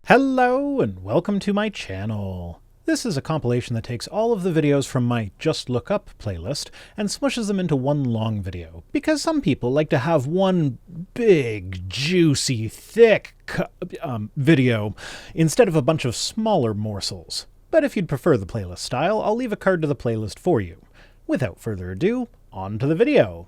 Hello and welcome to my channel. This is a compilation that takes all of the videos from my Just Look Up playlist and smushes them into one long video, because some people like to have one big, juicy, thick video instead of a bunch of smaller morsels. But if you'd prefer the playlist style, I'll leave a card to the playlist for you. Without further ado, on to the video.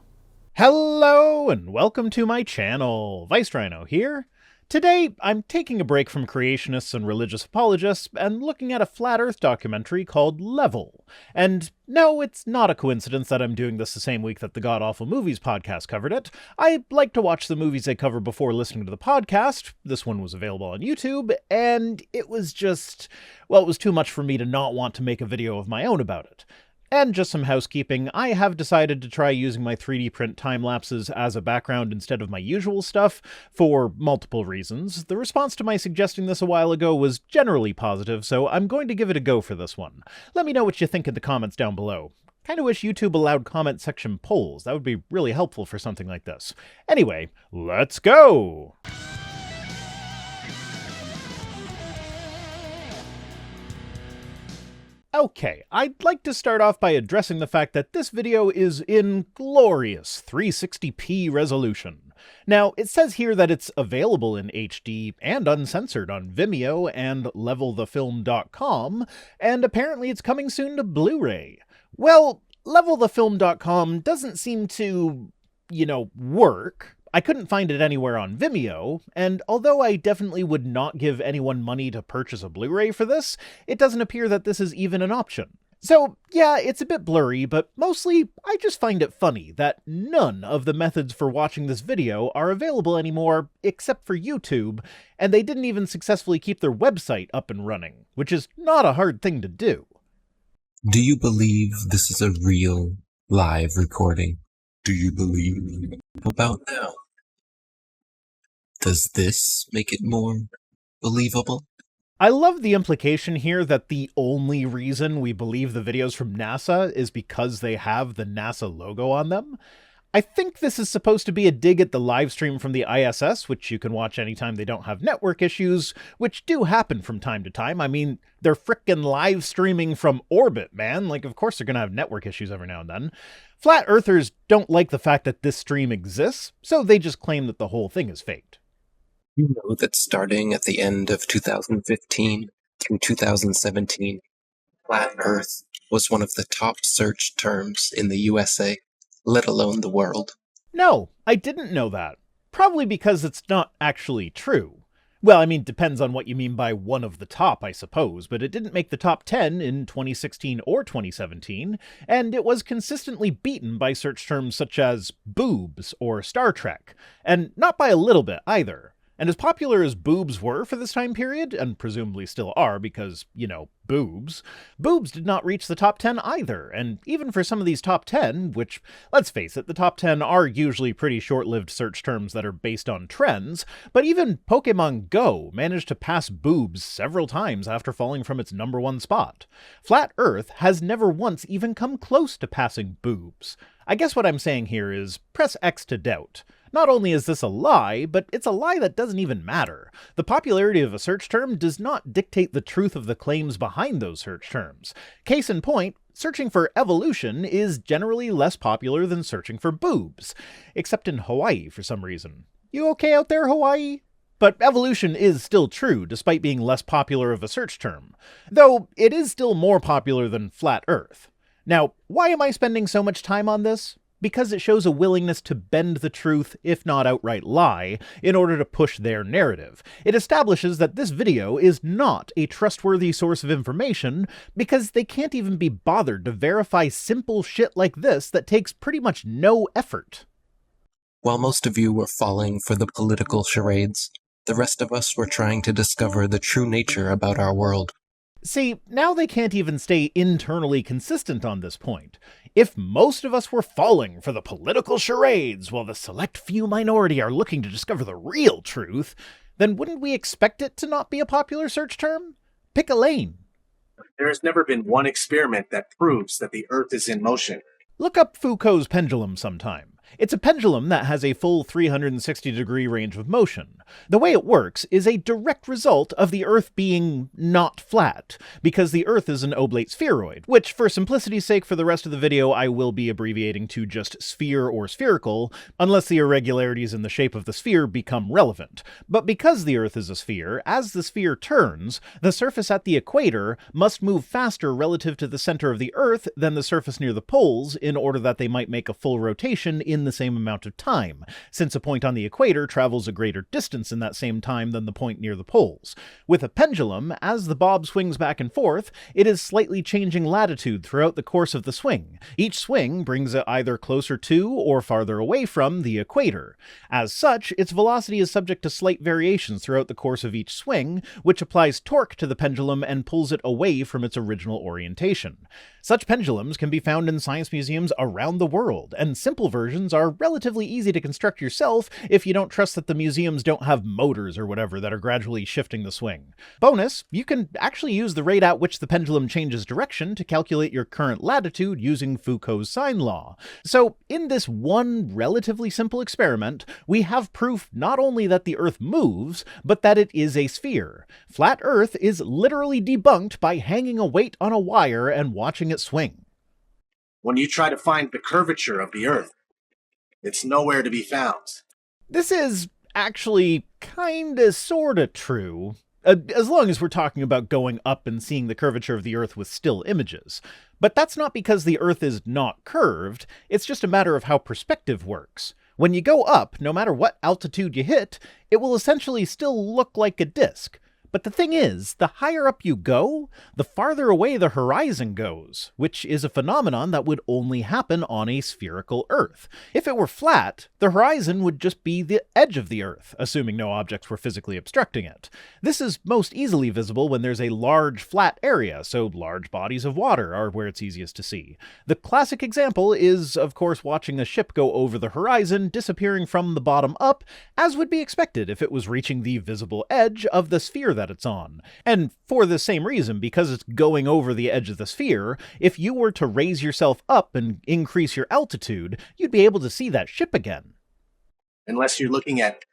Hello and welcome to my channel. Rhino here. Today, I'm taking a break from creationists and religious apologists and looking at a flat Earth documentary called Level. And no, it's not a coincidence that I'm doing this the same week that the God Awful Movies podcast covered it. I like to watch the movies they cover before listening to the podcast. This one was available on YouTube, and it was just, well, it was too much for me to not want to make a video of my own about it. And just some housekeeping, I have decided to try using my 3D print time-lapses as a background instead of my usual stuff, for multiple reasons. The response to my suggesting this a while ago was generally positive, so I'm going to give it a go for this one. Let me know what you think in the comments down below. Kinda wish YouTube allowed comment section polls, that would be really helpful for something like this. Anyway, let's go! Okay, I'd like to start off by addressing the fact that this video is in glorious 360p resolution. Now, it says here that it's available in HD and uncensored on Vimeo and levelthefilm.com, and apparently it's coming soon to Blu-ray. Well, levelthefilm.com doesn't seem to, work. I couldn't find it anywhere on Vimeo, and although I definitely would not give anyone money to purchase a Blu-ray for this, it doesn't appear that this is even an option. So yeah, it's a bit blurry, but mostly I just find it funny that none of the methods for watching this video are available anymore except for YouTube, and they didn't even successfully keep their website up and running, which is not a hard thing to do. Do you believe this is a real, live recording? Do you believe? About now? Does this make it more believable? I love the implication here that the only reason we believe the videos from NASA is because they have the NASA logo on them. I think this is supposed to be a dig at the live stream from the ISS, which you can watch anytime they don't have network issues, which do happen from time to time. I mean, they're frickin' live streaming from orbit, man. Like, of course they're gonna have network issues every now and then. Flat Earthers don't like the fact that this stream exists, so they just claim that the whole thing is faked. You know that starting at the end of 2015 through 2017, Flat Earth was one of the top search terms in the USA, let alone the world. No, I didn't know that. Probably because it's not actually true. Well, I mean, depends on what you mean by one of the top, I suppose, but it didn't make the top 10 in 2016 or 2017, and it was consistently beaten by search terms such as boobs or Star Trek, and not by a little bit either. And as popular as boobs were for this time period, and presumably still are because, boobs did not reach the top 10 either, and even for some of these top 10, which, let's face it, the top 10 are usually pretty short-lived search terms that are based on trends, but even Pokemon Go managed to pass boobs several times after falling from its #1 spot. Flat Earth has never once even come close to passing boobs. I guess what I'm saying here is, press X to doubt. Not only is this a lie, but it's a lie that doesn't even matter. The popularity of a search term does not dictate the truth of the claims behind those search terms. Case in point, searching for evolution is generally less popular than searching for boobs. Except in Hawaii for some reason. You okay out there, Hawaii? But evolution is still true, despite being less popular of a search term. Though, it is still more popular than Flat Earth. Now, why am I spending so much time on this? Because it shows a willingness to bend the truth, if not outright lie, in order to push their narrative. It establishes that this video is not a trustworthy source of information, because they can't even be bothered to verify simple shit like this that takes pretty much no effort. While most of you were falling for the political charades, the rest of us were trying to discover the true nature about our world. See, now they can't even stay internally consistent on this point. If most of us were falling for the political charades while the select few minority are looking to discover the real truth, then wouldn't we expect it to not be a popular search term? Pick a lane. There has never been one experiment that proves that the Earth is in motion. Look up Foucault's pendulum sometime. It's a pendulum that has a full 360-degree range of motion. The way it works is a direct result of the Earth being not flat, because the Earth is an oblate spheroid, which for simplicity's sake for the rest of the video I will be abbreviating to just sphere or spherical, unless the irregularities in the shape of the sphere become relevant. But because the Earth is a sphere, as the sphere turns, the surface at the equator must move faster relative to the center of the Earth than the surface near the poles in order that they might make a full rotation in the same amount of time, since a point on the equator travels a greater distance in that same time than the point near the poles. With a pendulum, as the bob swings back and forth, it is slightly changing latitude throughout the course of the swing. Each swing brings it either closer to or farther away from the equator. As such, its velocity is subject to slight variations throughout the course of each swing, which applies torque to the pendulum and pulls it away from its original orientation. Such pendulums can be found in science museums around the world, and simple versions are relatively easy to construct yourself if you don't trust that the museums don't have motors or whatever that are gradually shifting the swing. Bonus, you can actually use the rate at which the pendulum changes direction to calculate your current latitude using Foucault's sine law. So, in this one relatively simple experiment, we have proof not only that the Earth moves, but that it is a sphere. Flat Earth is literally debunked by hanging a weight on a wire and watching it swing. When you try to find the curvature of the Earth, it's nowhere to be found. This is actually kinda sorta true. As long as we're talking about going up and seeing the curvature of the Earth with still images. But that's not because the Earth is not curved, it's just a matter of how perspective works. When you go up, no matter what altitude you hit, it will essentially still look like a disk. But the thing is, the higher up you go, the farther away the horizon goes, which is a phenomenon that would only happen on a spherical Earth. If it were flat, the horizon would just be the edge of the Earth, assuming no objects were physically obstructing it. This is most easily visible when there's a large flat area, so large bodies of water are where it's easiest to see. The classic example is, of course, watching a ship go over the horizon, disappearing from the bottom up, as would be expected if it was reaching the visible edge of the sphere that it's on. And for the same reason, because it's going over the edge of the sphere, if you were to raise yourself up and increase your altitude, you'd be able to see that ship again. Unless you're looking at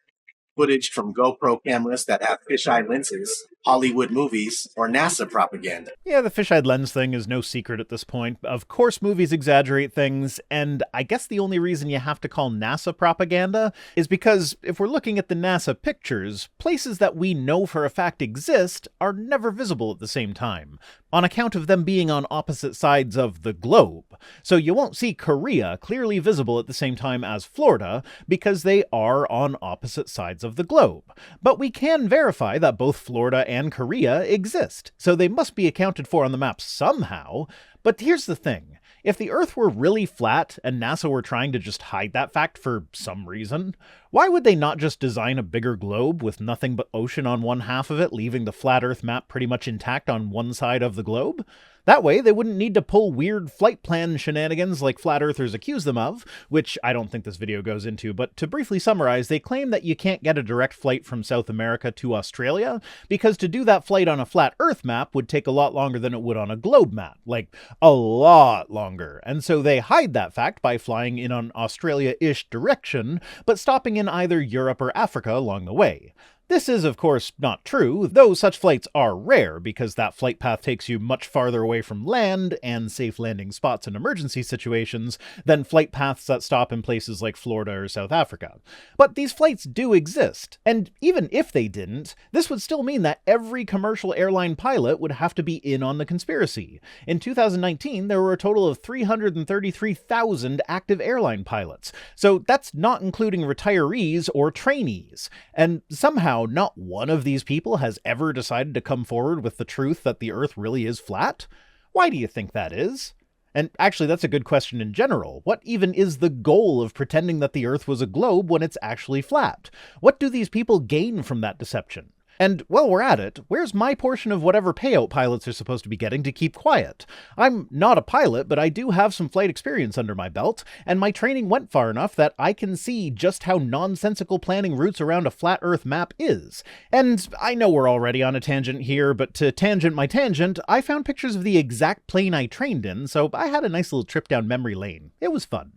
footage from GoPro cameras that have fisheye lenses, Hollywood movies, or NASA propaganda. Yeah, the fisheye lens thing is no secret at this point. Of course movies exaggerate things, and I guess the only reason you have to call NASA propaganda is because if we're looking at the NASA pictures, places that we know for a fact exist are never visible at the same time, on account of them being on opposite sides of the globe. So you won't see Korea clearly visible at the same time as Florida, because they are on opposite sides of the globe. But we can verify that both Florida and Korea exist, so they must be accounted for on the map somehow. But here's the thing. If the Earth were really flat and NASA were trying to just hide that fact for some reason, why would they not just design a bigger globe with nothing but ocean on one half of it, leaving the flat Earth map pretty much intact on one side of the globe? That way, they wouldn't need to pull weird flight plan shenanigans like flat earthers accuse them of, which I don't think this video goes into, but to briefly summarize, they claim that you can't get a direct flight from South America to Australia, because to do that flight on a flat Earth map would take a lot longer than it would on a globe map, like a lot longer, and so they hide that fact by flying in an Australia-ish direction, but stopping in either Europe or Africa along the way. This is, of course, not true, though such flights are rare because that flight path takes you much farther away from land and safe landing spots in emergency situations than flight paths that stop in places like Florida or South Africa. But these flights do exist, and even if they didn't, this would still mean that every commercial airline pilot would have to be in on the conspiracy. In 2019, there were a total of 333,000 active airline pilots, so that's not including retirees or trainees, and somehow not one of these people has ever decided to come forward with the truth that the Earth really is flat? Why do you think that is? And actually, that's a good question in general. What even is the goal of pretending that the Earth was a globe when it's actually flat? What do these people gain from that deception? And while we're at it, where's my portion of whatever payout pilots are supposed to be getting to keep quiet? I'm not a pilot, but I do have some flight experience under my belt, and my training went far enough that I can see just how nonsensical planning routes around a flat Earth map is. And I know we're already on a tangent here, but to tangent my tangent, I found pictures of the exact plane I trained in, so I had a nice little trip down memory lane. It was fun.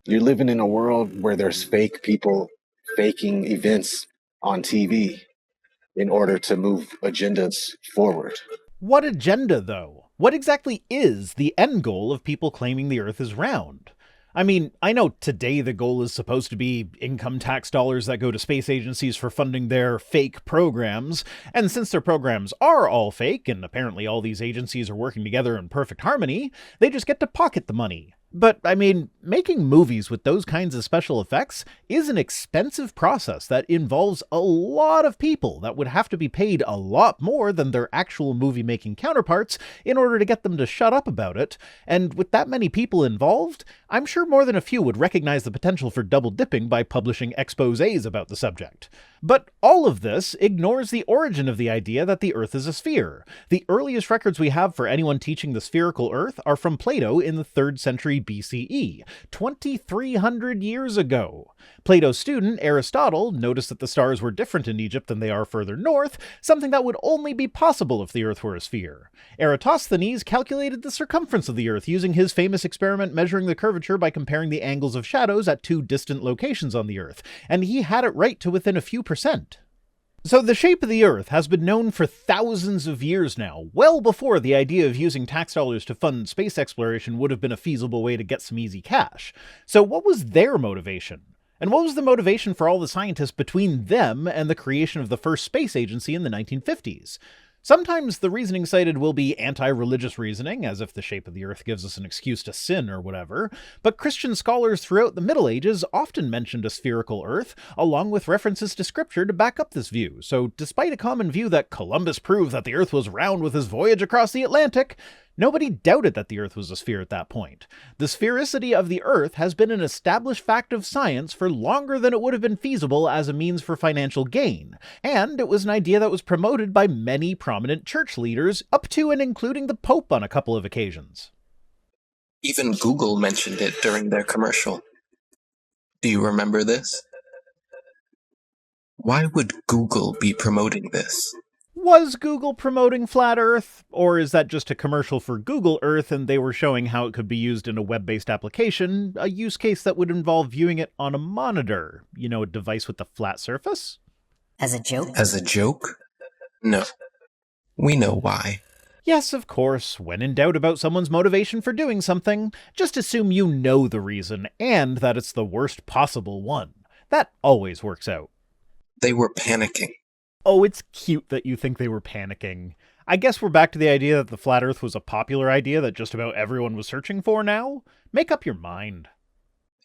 You're living in a world where there's fake people faking events on TV in order to move agendas forward. What agenda, though? What exactly is the end goal of people claiming the Earth is round? I mean, I know today the goal is supposed to be income tax dollars that go to space agencies for funding their fake programs, and since their programs are all fake, and apparently all these agencies are working together in perfect harmony, they just get to pocket the money. But, I mean, making movies with those kinds of special effects is an expensive process that involves a lot of people that would have to be paid a lot more than their actual movie-making counterparts in order to get them to shut up about it, and with that many people involved, I'm sure more than a few would recognize the potential for double-dipping by publishing exposés about the subject. But all of this ignores the origin of the idea that the Earth is a sphere. The earliest records we have for anyone teaching the spherical Earth are from Plato in the 3rd century BCE, 2,300 years ago. Plato's student, Aristotle, noticed that the stars were different in Egypt than they are further north, something that would only be possible if the Earth were a sphere. Eratosthenes calculated the circumference of the Earth using his famous experiment measuring the curvature by comparing the angles of shadows at 2 distant locations on the Earth, and he had it right to within a few percent. So the shape of the Earth has been known for thousands of years now, well before the idea of using tax dollars to fund space exploration would have been a feasible way to get some easy cash. So what was their motivation? And what was the motivation for all the scientists between them and the creation of the first space agency in the 1950s? Sometimes the reasoning cited will be anti-religious reasoning, as if the shape of the Earth gives us an excuse to sin or whatever, but Christian scholars throughout the Middle Ages often mentioned a spherical Earth, along with references to scripture to back up this view, so despite a common view that Columbus proved that the Earth was round with his voyage across the Atlantic, nobody doubted that the Earth was a sphere at that point. The sphericity of the Earth has been an established fact of science for longer than it would have been feasible as a means for financial gain, and it was an idea that was promoted by many prominent church leaders, up to and including the Pope on a couple of occasions. Even Google mentioned it during their commercial. Do you remember this? Why would Google be promoting this? Was Google promoting Flat Earth? Or is that just a commercial for Google Earth and they were showing how it could be used in a web-based application, a use case that would involve viewing it on a monitor? You know, a device with a flat surface? As a joke? As a joke? No. We know why. Yes, of course, when in doubt about someone's motivation for doing something, just assume you know the reason and that it's the worst possible one. That always works out. They were panicking. Oh, it's cute that you think they were panicking. I guess we're back to the idea that the flat Earth was a popular idea that just about everyone was searching for now? Make up your mind.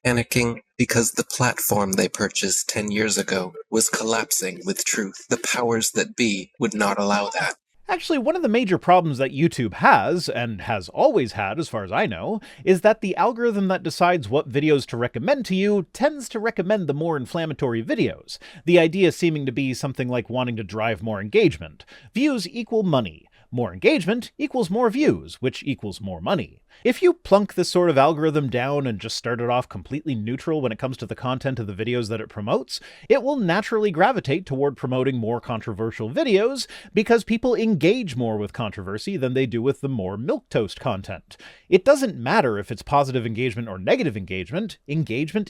Panicking because the platform they purchased 10 years ago was collapsing with truth. The powers that be would not allow that. Actually, one of the major problems that YouTube has, and has always had as far as I know, is that the algorithm that decides what videos to recommend to you tends to recommend the more inflammatory videos, the idea seeming to be something like wanting to drive more engagement. Views equal money. More engagement equals more views, which equals more money. If you plunk this sort of algorithm down and just start it off completely neutral when it comes to the content of the videos that it promotes, it will naturally gravitate toward promoting more controversial videos because people engage more with controversy than they do with the more milquetoast content. It doesn't matter if it's positive engagement or negative engagement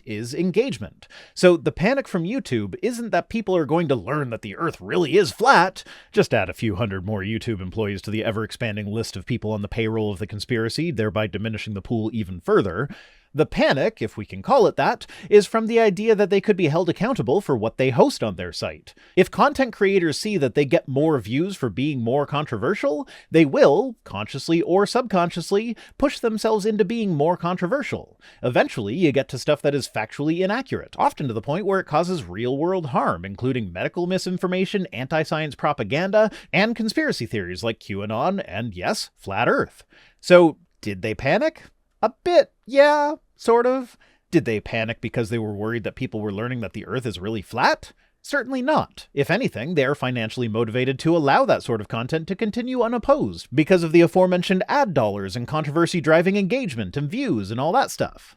is engagement. So the panic from YouTube isn't that people are going to learn that the Earth really is flat, just add a few hundred more YouTube employees to the ever-expanding list of people on the payroll of the conspiracy, thereby diminishing the pool even further. The panic, if we can call it that, is from the idea that they could be held accountable for what they host on their site. If content creators see that they get more views for being more controversial, they will, consciously or subconsciously, push themselves into being more controversial. Eventually, you get to stuff that is factually inaccurate, often to the point where it causes real-world harm, including medical misinformation, anti-science propaganda, and conspiracy theories like QAnon and, yes, Flat Earth. So, did they panic? A bit, yeah, sort of. Did they panic because they were worried that people were learning that the Earth is really flat? Certainly not. If anything, they are financially motivated to allow that sort of content to continue unopposed because of the aforementioned ad dollars and controversy driving engagement and views and all that stuff.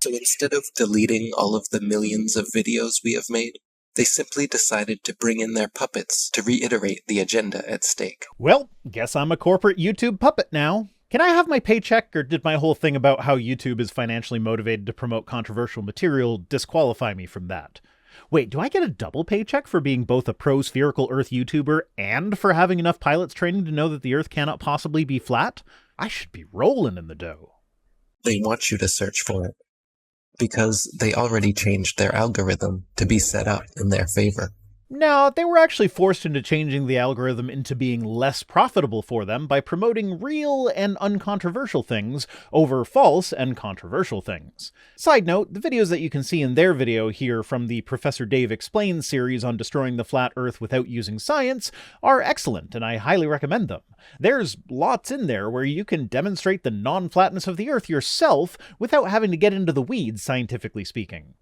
So instead of deleting all of the millions of videos we have made, they simply decided to bring in their puppets to reiterate the agenda at stake. Well, guess I'm a corporate YouTube puppet now. Can I have my paycheck, or did my whole thing about how YouTube is financially motivated to promote controversial material disqualify me from that? Wait, do I get a double paycheck for being both a pro spherical Earth YouTuber and for having enough pilot's training to know that the Earth cannot possibly be flat? I should be rolling in the dough. They want you to search for it, because they already changed their algorithm to be set up in their favor. No, they were actually forced into changing the algorithm into being less profitable for them by promoting real and uncontroversial things over false and controversial things. Side note, the videos that you can see in their video here from the Professor Dave Explains series on destroying the flat Earth without using science are excellent, and I highly recommend them. There's lots in there where you can demonstrate the non-flatness of the Earth yourself without having to get into the weeds, scientifically speaking.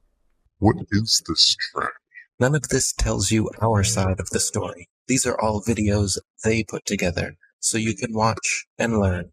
What is this track? None of this tells you our side of the story. These are all videos they put together, so you can watch and learn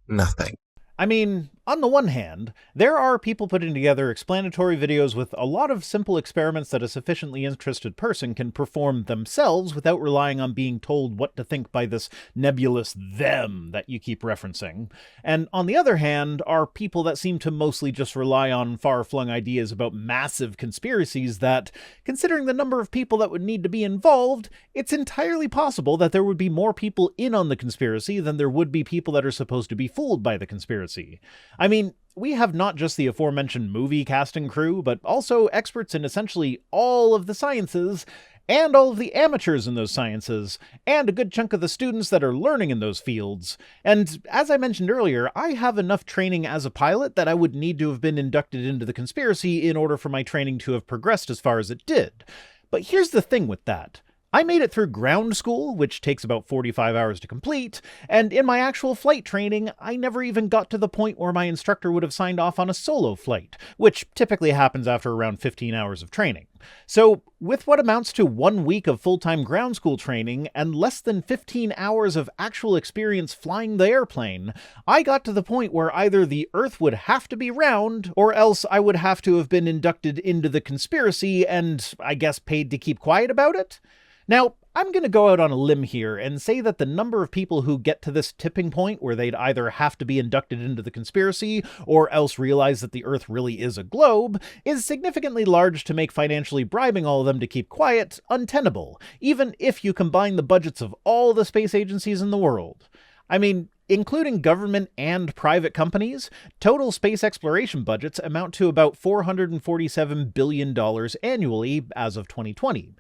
nothing. I mean, on the one hand, there are people putting together explanatory videos with a lot of simple experiments that a sufficiently interested person can perform themselves without relying on being told what to think by this nebulous them that you keep referencing. And on the other hand, are people that seem to mostly just rely on far-flung ideas about massive conspiracies that, considering the number of people that would need to be involved, it's entirely possible that there would be more people in on the conspiracy than there would be people that are supposed to be fooled by the conspiracy. I mean, we have not just the aforementioned movie casting crew, but also experts in essentially all of the sciences, and all of the amateurs in those sciences, and a good chunk of the students that are learning in those fields. And as I mentioned earlier, I have enough training as a pilot that I would need to have been inducted into the conspiracy in order for my training to have progressed as far as it did. But here's the thing with that. I made it through ground school, which takes about 45 hours to complete, and in my actual flight training, I never even got to the point where my instructor would have signed off on a solo flight, which typically happens after around 15 hours of training. So, with what amounts to 1 week of full-time ground school training and less than 15 hours of actual experience flying the airplane, I got to the point where either the Earth would have to be round, or else I would have to have been inducted into the conspiracy and, I guess, paid to keep quiet about it? Now, I'm going to go out on a limb here and say that the number of people who get to this tipping point where they'd either have to be inducted into the conspiracy or else realize that the Earth really is a globe is significantly large to make financially bribing all of them to keep quiet untenable, even if you combine the budgets of all the space agencies in the world. I mean, including government and private companies, total space exploration budgets amount to about $447 billion annually as of 2020.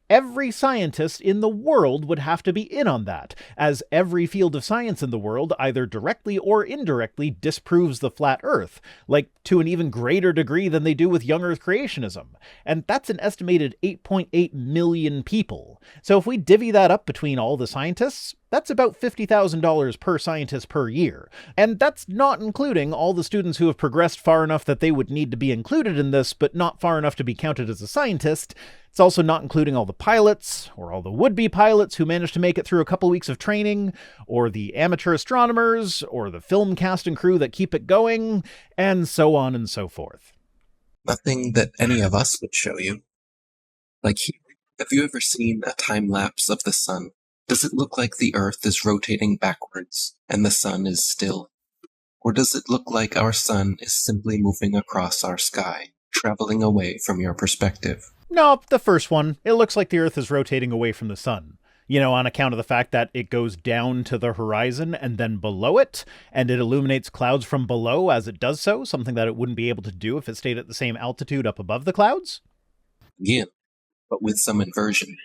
Every scientist in the world would have to be in on that, as every field of science in the world either directly or indirectly disproves the flat Earth, like to an even greater degree than they do with young Earth creationism. And that's an estimated 8.8 million people. So if we divvy that up between all the scientists, that's about $50,000 per scientist per year. And that's not including all the students who have progressed far enough that they would need to be included in this, but not far enough to be counted as a scientist. It's also not including all the pilots, or all the would-be pilots who managed to make it through a couple weeks of training, or the amateur astronomers, or the film cast and crew that keep it going, and so on and so forth. Nothing that any of us would show you. Like here, have you ever seen a time-lapse of the sun? Does it look like the Earth is rotating backwards and the sun is still? Or does it look like our sun is simply moving across our sky, traveling away from your perspective? No, the first one. It looks like the Earth is rotating away from the sun. You know, on account of the fact that it goes down to the horizon and then below it, and it illuminates clouds from below as it does so, something that it wouldn't be able to do if it stayed at the same altitude up above the clouds. Again, but with some inversion.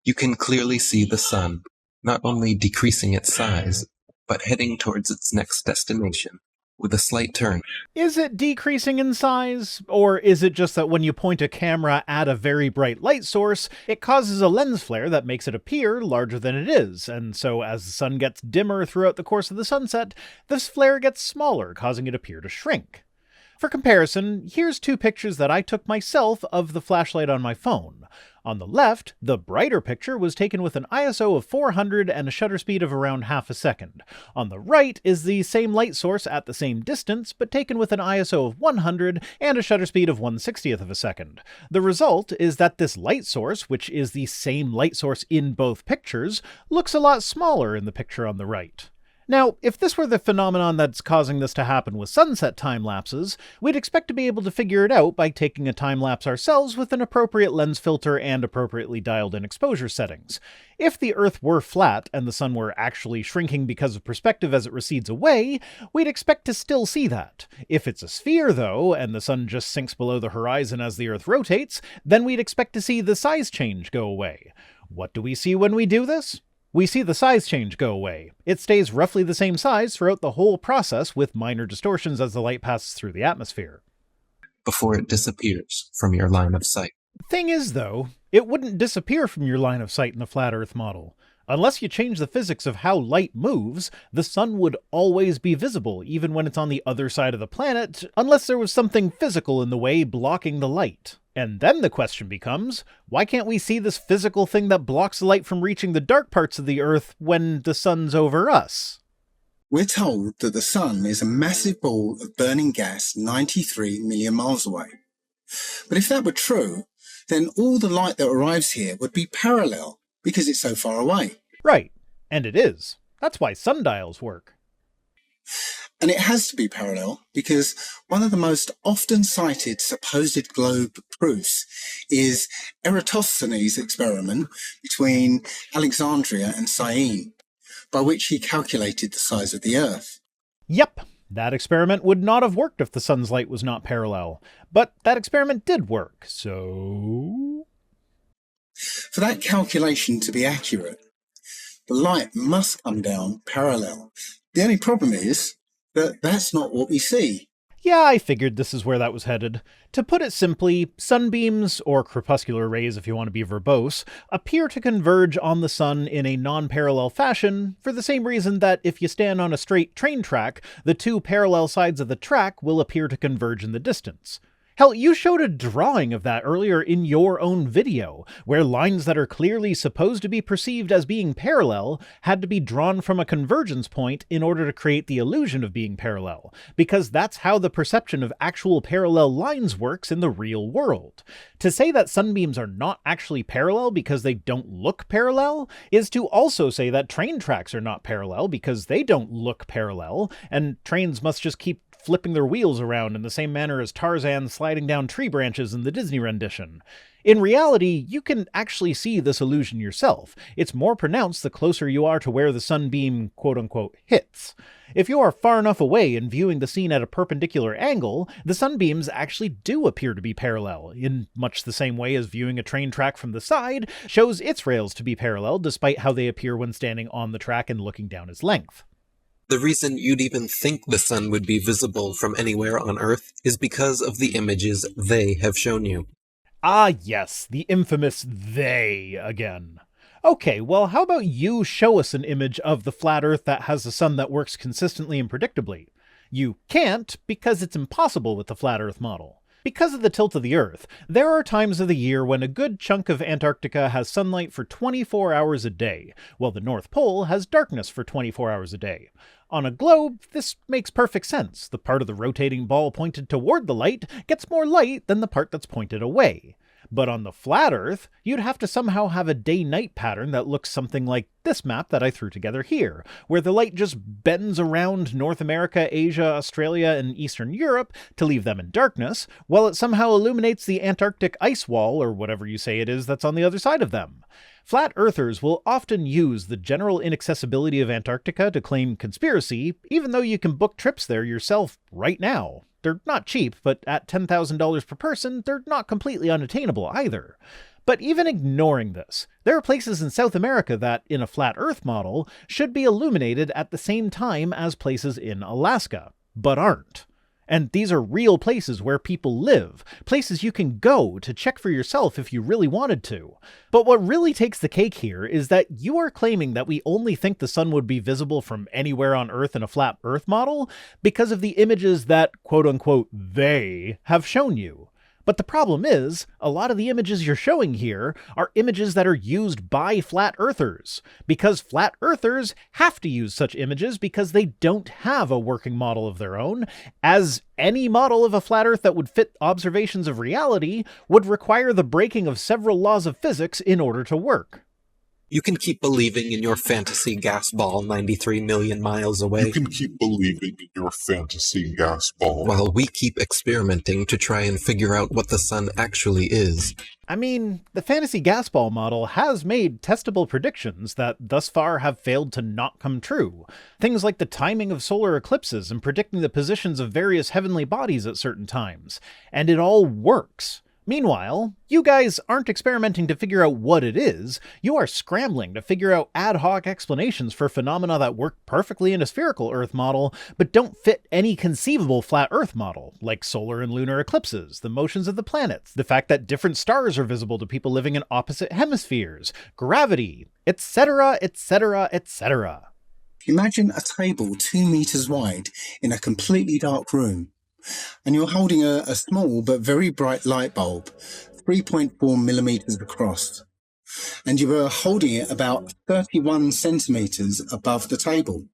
You can clearly see the sun, not only decreasing its size, but heading towards its next destination, with a slight turn. Is it decreasing in size? Or is it just that when you point a camera at a very bright light source, it causes a lens flare that makes it appear larger than it is, and so as the sun gets dimmer throughout the course of the sunset, this flare gets smaller, causing it appear to shrink? For comparison, here's two pictures that I took myself of the flashlight on my phone. On the left, the brighter picture was taken with an ISO of 400 and a shutter speed of around half a second. On the right is the same light source at the same distance, but taken with an ISO of 100 and a shutter speed of 1/60th of a second. The result is that this light source, which is the same light source in both pictures, looks a lot smaller in the picture on the right. Now, if this were the phenomenon that's causing this to happen with sunset time-lapses, we'd expect to be able to figure it out by taking a time-lapse ourselves with an appropriate lens filter and appropriately dialed-in exposure settings. If the Earth were flat and the sun were actually shrinking because of perspective as it recedes away, we'd expect to still see that. If it's a sphere, though, and the sun just sinks below the horizon as the Earth rotates, then we'd expect to see the size change go away. What do we see when we do this? We see the size change go away. It stays roughly the same size throughout the whole process with minor distortions as the light passes through the atmosphere. Before it disappears from your line of sight. Thing is, though, it wouldn't disappear from your line of sight in the flat Earth model. Unless you change the physics of how light moves, the sun would always be visible, even when it's on the other side of the planet, unless there was something physical in the way blocking the light. And then the question becomes, why can't we see this physical thing that blocks the light from reaching the dark parts of the Earth when the sun's over us? We're told that the sun is a massive ball of burning gas 93 million miles away. But if that were true, then all the light that arrives here would be parallel because it's so far away. Right, and it is. That's why sundials work. And it has to be parallel because one of the most often cited supposed globe proofs is Eratosthenes' experiment between Alexandria and Syene, by which he calculated the size of the Earth. Yep, that experiment would not have worked if the sun's light was not parallel. But that experiment did work, so... For that calculation to be accurate, the light must come down parallel. The only problem is that that's not what we see. Yeah, I figured this is where that was headed. To put it simply, sunbeams, or crepuscular rays if you want to be verbose, appear to converge on the sun in a non-parallel fashion, for the same reason that if you stand on a straight train track, the two parallel sides of the track will appear to converge in the distance. Hell, you showed a drawing of that earlier in your own video, where lines that are clearly supposed to be perceived as being parallel had to be drawn from a convergence point in order to create the illusion of being parallel, because that's how the perception of actual parallel lines works in the real world. To say that sunbeams are not actually parallel because they don't look parallel is to also say that train tracks are not parallel because they don't look parallel, and trains must just keep flipping their wheels around in the same manner as Tarzan sliding down tree branches in the Disney rendition. In reality, you can actually see this illusion yourself. It's more pronounced the closer you are to where the sunbeam quote-unquote hits. If you are far enough away and viewing the scene at a perpendicular angle, the sunbeams actually do appear to be parallel, in much the same way as viewing a train track from the side shows its rails to be parallel despite how they appear when standing on the track and looking down its length. The reason you'd even think the sun would be visible from anywhere on Earth is because of the images they have shown you. Ah yes, the infamous they again. Okay, well how about you show us an image of the flat Earth that has a sun that works consistently and predictably? You can't, because it's impossible with the flat Earth model. Because of the tilt of the Earth, there are times of the year when a good chunk of Antarctica has sunlight for 24 hours a day, while the North Pole has darkness for 24 hours a day. On a globe, this makes perfect sense. The part of the rotating ball pointed toward the light gets more light than the part that's pointed away. But on the flat Earth, you'd have to somehow have a day-night pattern that looks something like this map that I threw together here, where the light just bends around North America, Asia, Australia, and Eastern Europe to leave them in darkness, while it somehow illuminates the Antarctic ice wall, or whatever you say it is that's on the other side of them. Flat Earthers will often use the general inaccessibility of Antarctica to claim conspiracy, even though you can book trips there yourself right now. They're not cheap, but at $10,000 per person, they're not completely unattainable either. But even ignoring this, there are places in South America that, in a flat Earth model, should be illuminated at the same time as places in Alaska, but aren't. And these are real places where people live, places you can go to check for yourself if you really wanted to. But what really takes the cake here is that you are claiming that we only think the sun would be visible from anywhere on Earth in a flat Earth model because of the images that, quote-unquote, they have shown you. But the problem is, a lot of the images you're showing here are images that are used by flat earthers, because flat earthers have to use such images because they don't have a working model of their own, as any model of a flat earth that would fit observations of reality would require the breaking of several laws of physics in order to work. You can keep believing in your fantasy gas ball 93 million miles away. You can keep believing in your fantasy gas ball. While we keep experimenting to try and figure out what the sun actually is. I mean, the fantasy gas ball model has made testable predictions that thus far have failed to not come true. Things like the timing of solar eclipses and predicting the positions of various heavenly bodies at certain times. And it all works. Meanwhile, you guys aren't experimenting to figure out what it is, you are scrambling to figure out ad hoc explanations for phenomena that work perfectly in a spherical Earth model, but don't fit any conceivable flat Earth model, like solar and lunar eclipses, the motions of the planets, the fact that different stars are visible to people living in opposite hemispheres, gravity, etc., etc., etc. Imagine a table 2 meters wide in a completely dark room, and you're holding a small but very bright light bulb, 3.4 millimeters across, and you were holding it about 31 centimeters above the table.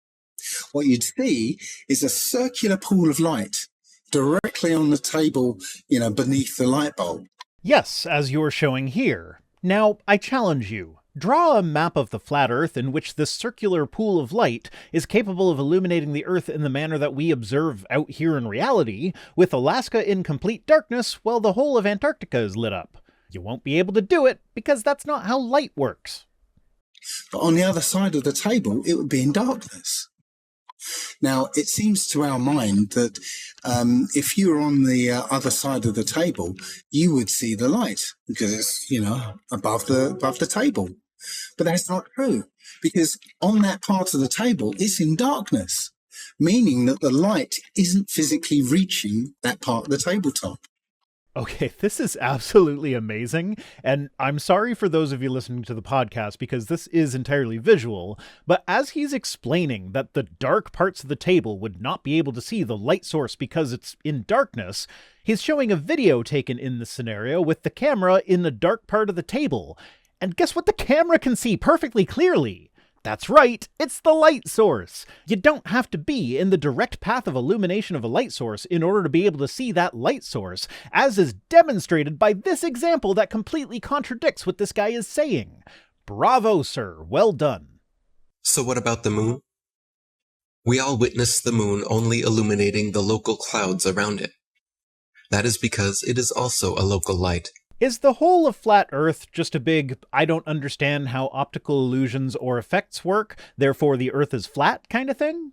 What you'd see is a circular pool of light directly on the table, beneath the light bulb. Yes, as you're showing here. Now, I challenge you. Draw a map of the flat Earth in which this circular pool of light is capable of illuminating the Earth in the manner that we observe out here in reality, with Alaska in complete darkness while the whole of Antarctica is lit up. You won't be able to do it because that's not how light works. But on the other side of the table, it would be in darkness. Now, it seems to our mind that if you were on the other side of the table, you would see the light because it's, above the table. But that's not true, because on that part of the table, it's in darkness, meaning that the light isn't physically reaching that part of the tabletop. Okay, this is absolutely amazing, and I'm sorry for those of you listening to the podcast because this is entirely visual, but as he's explaining that the dark parts of the table would not be able to see the light source because it's in darkness, he's showing a video taken in this scenario with the camera in the dark part of the table. And guess what the camera can see perfectly clearly? That's right, it's the light source! You don't have to be in the direct path of illumination of a light source in order to be able to see that light source, as is demonstrated by this example that completely contradicts what this guy is saying. Bravo, sir, well done. So what about the moon? We all witness the moon only illuminating the local clouds around it. That is because it is also a local light. Is the whole of flat Earth just a big, I don't understand how optical illusions or effects work, therefore the Earth is flat kind of thing?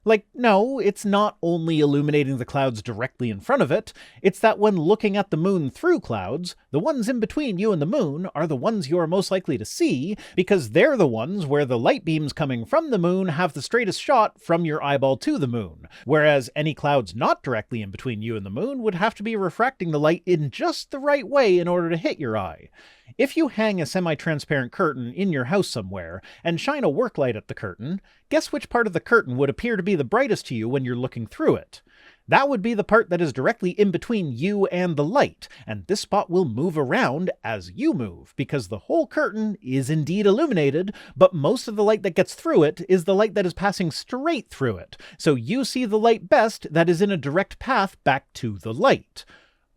Like, no, it's not only illuminating the clouds directly in front of it, it's that when looking at the moon through clouds, the ones in between you and the moon are the ones you are most likely to see, because they're the ones where the light beams coming from the moon have the straightest shot from your eyeball to the moon, whereas any clouds not directly in between you and the moon would have to be refracting the light in just the right way in order to hit your eye. If you hang a semi-transparent curtain in your house somewhere and shine a work light at the curtain, guess which part of the curtain would appear to be the brightest to you when you're looking through it? That would be the part that is directly in between you and the light, and this spot will move around as you move, because the whole curtain is indeed illuminated, but most of the light that gets through it is the light that is passing straight through it, so you see the light best that is in a direct path back to the light.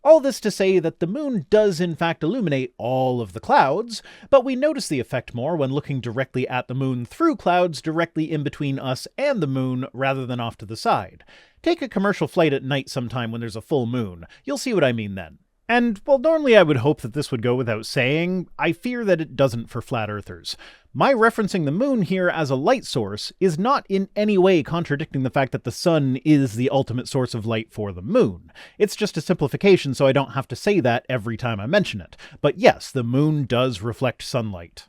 All this to say that the moon does in fact illuminate all of the clouds, but we notice the effect more when looking directly at the moon through clouds directly in between us and the moon rather than off to the side. Take a commercial flight at night sometime when there's a full moon. You'll see what I mean then. And, well, normally I would hope that this would go without saying, I fear that it doesn't for flat earthers. My referencing the moon here as a light source is not in any way contradicting the fact that the sun is the ultimate source of light for the moon. It's just a simplification so I don't have to say that every time I mention it. But yes, the moon does reflect sunlight.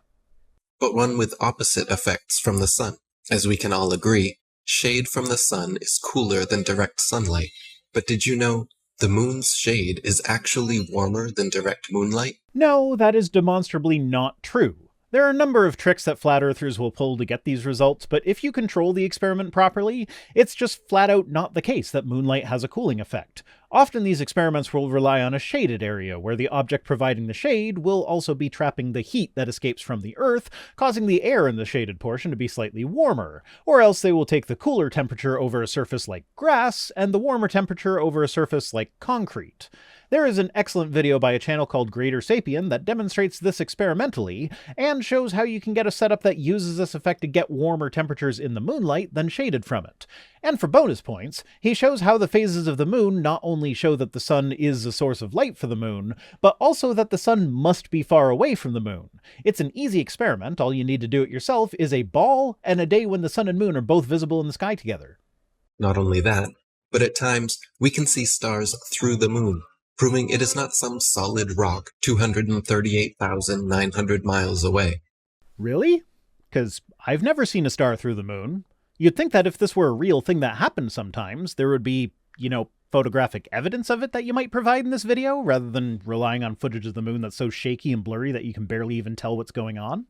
But one with opposite effects from the sun. As we can all agree, shade from the sun is cooler than direct sunlight. But did you know the moon's shade is actually warmer than direct moonlight? No, that is demonstrably not true. There are a number of tricks that flat earthers will pull to get these results, but if you control the experiment properly, it's just flat out not the case that moonlight has a cooling effect. Often these experiments will rely on a shaded area, where the object providing the shade will also be trapping the heat that escapes from the Earth, causing the air in the shaded portion to be slightly warmer, or else they will take the cooler temperature over a surface like grass, and the warmer temperature over a surface like concrete. There is an excellent video by a channel called Greater Sapien that demonstrates this experimentally, and shows how you can get a setup that uses this effect to get warmer temperatures in the moonlight than shaded from it. And for bonus points, he shows how the phases of the moon not only show that the sun is a source of light for the moon, but also that the sun must be far away from the moon. It's an easy experiment, all you need to do it yourself is a ball and a day when the sun and moon are both visible in the sky together. Not only that, but at times we can see stars through the moon, proving it is not some solid rock 238,900 miles away. Really? 'Cause I've never seen a star through the moon. You'd think that if this were a real thing that happened sometimes, there would be, photographic evidence of it that you might provide in this video, rather than relying on footage of the moon that's so shaky and blurry that you can barely even tell what's going on.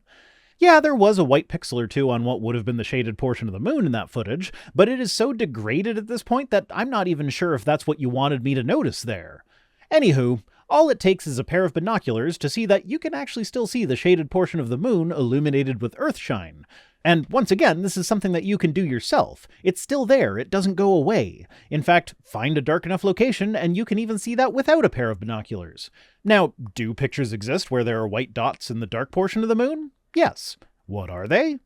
Yeah, there was a white pixel or two on what would have been the shaded portion of the moon in that footage, but it is so degraded at this point that I'm not even sure if that's what you wanted me to notice there. Anywho, all it takes is a pair of binoculars to see that you can actually still see the shaded portion of the moon illuminated with Earthshine. And once again, this is something that you can do yourself. It's still there, it doesn't go away. In fact, find a dark enough location and you can even see that without a pair of binoculars. Now, do pictures exist where there are white dots in the dark portion of the moon? Yes. What are they?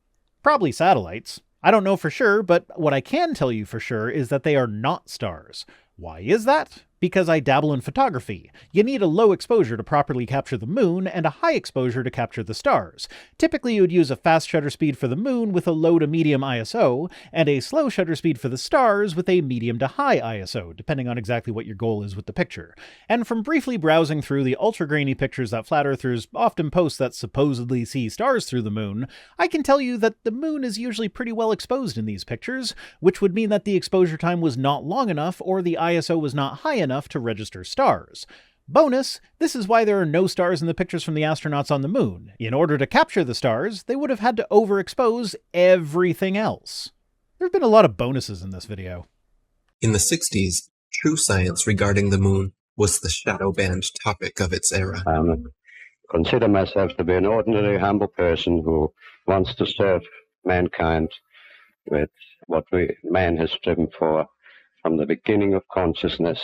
Probably satellites. I don't know for sure, but what I can tell you for sure is that they are not stars. Why is that? Because I dabble in photography. You need a low exposure to properly capture the moon and a high exposure to capture the stars. Typically you would use a fast shutter speed for the moon with a low to medium ISO, and a slow shutter speed for the stars with a medium to high ISO, depending on exactly what your goal is with the picture. And from briefly browsing through the ultra-grainy pictures that flat earthers often post that supposedly see stars through the moon, I can tell you that the moon is usually pretty well exposed in these pictures, which would mean that the exposure time was not long enough or the ISO was not high enough to register stars. Bonus, this is why there are no stars in the pictures from the astronauts on the moon. In order to capture the stars, they would have had to overexpose everything else. There have been a lot of bonuses in this video. In the 60s, true science regarding the moon was the shadow band topic of its era. I consider myself to be an ordinary, humble person who wants to serve mankind with what man has striven for from the beginning of consciousness,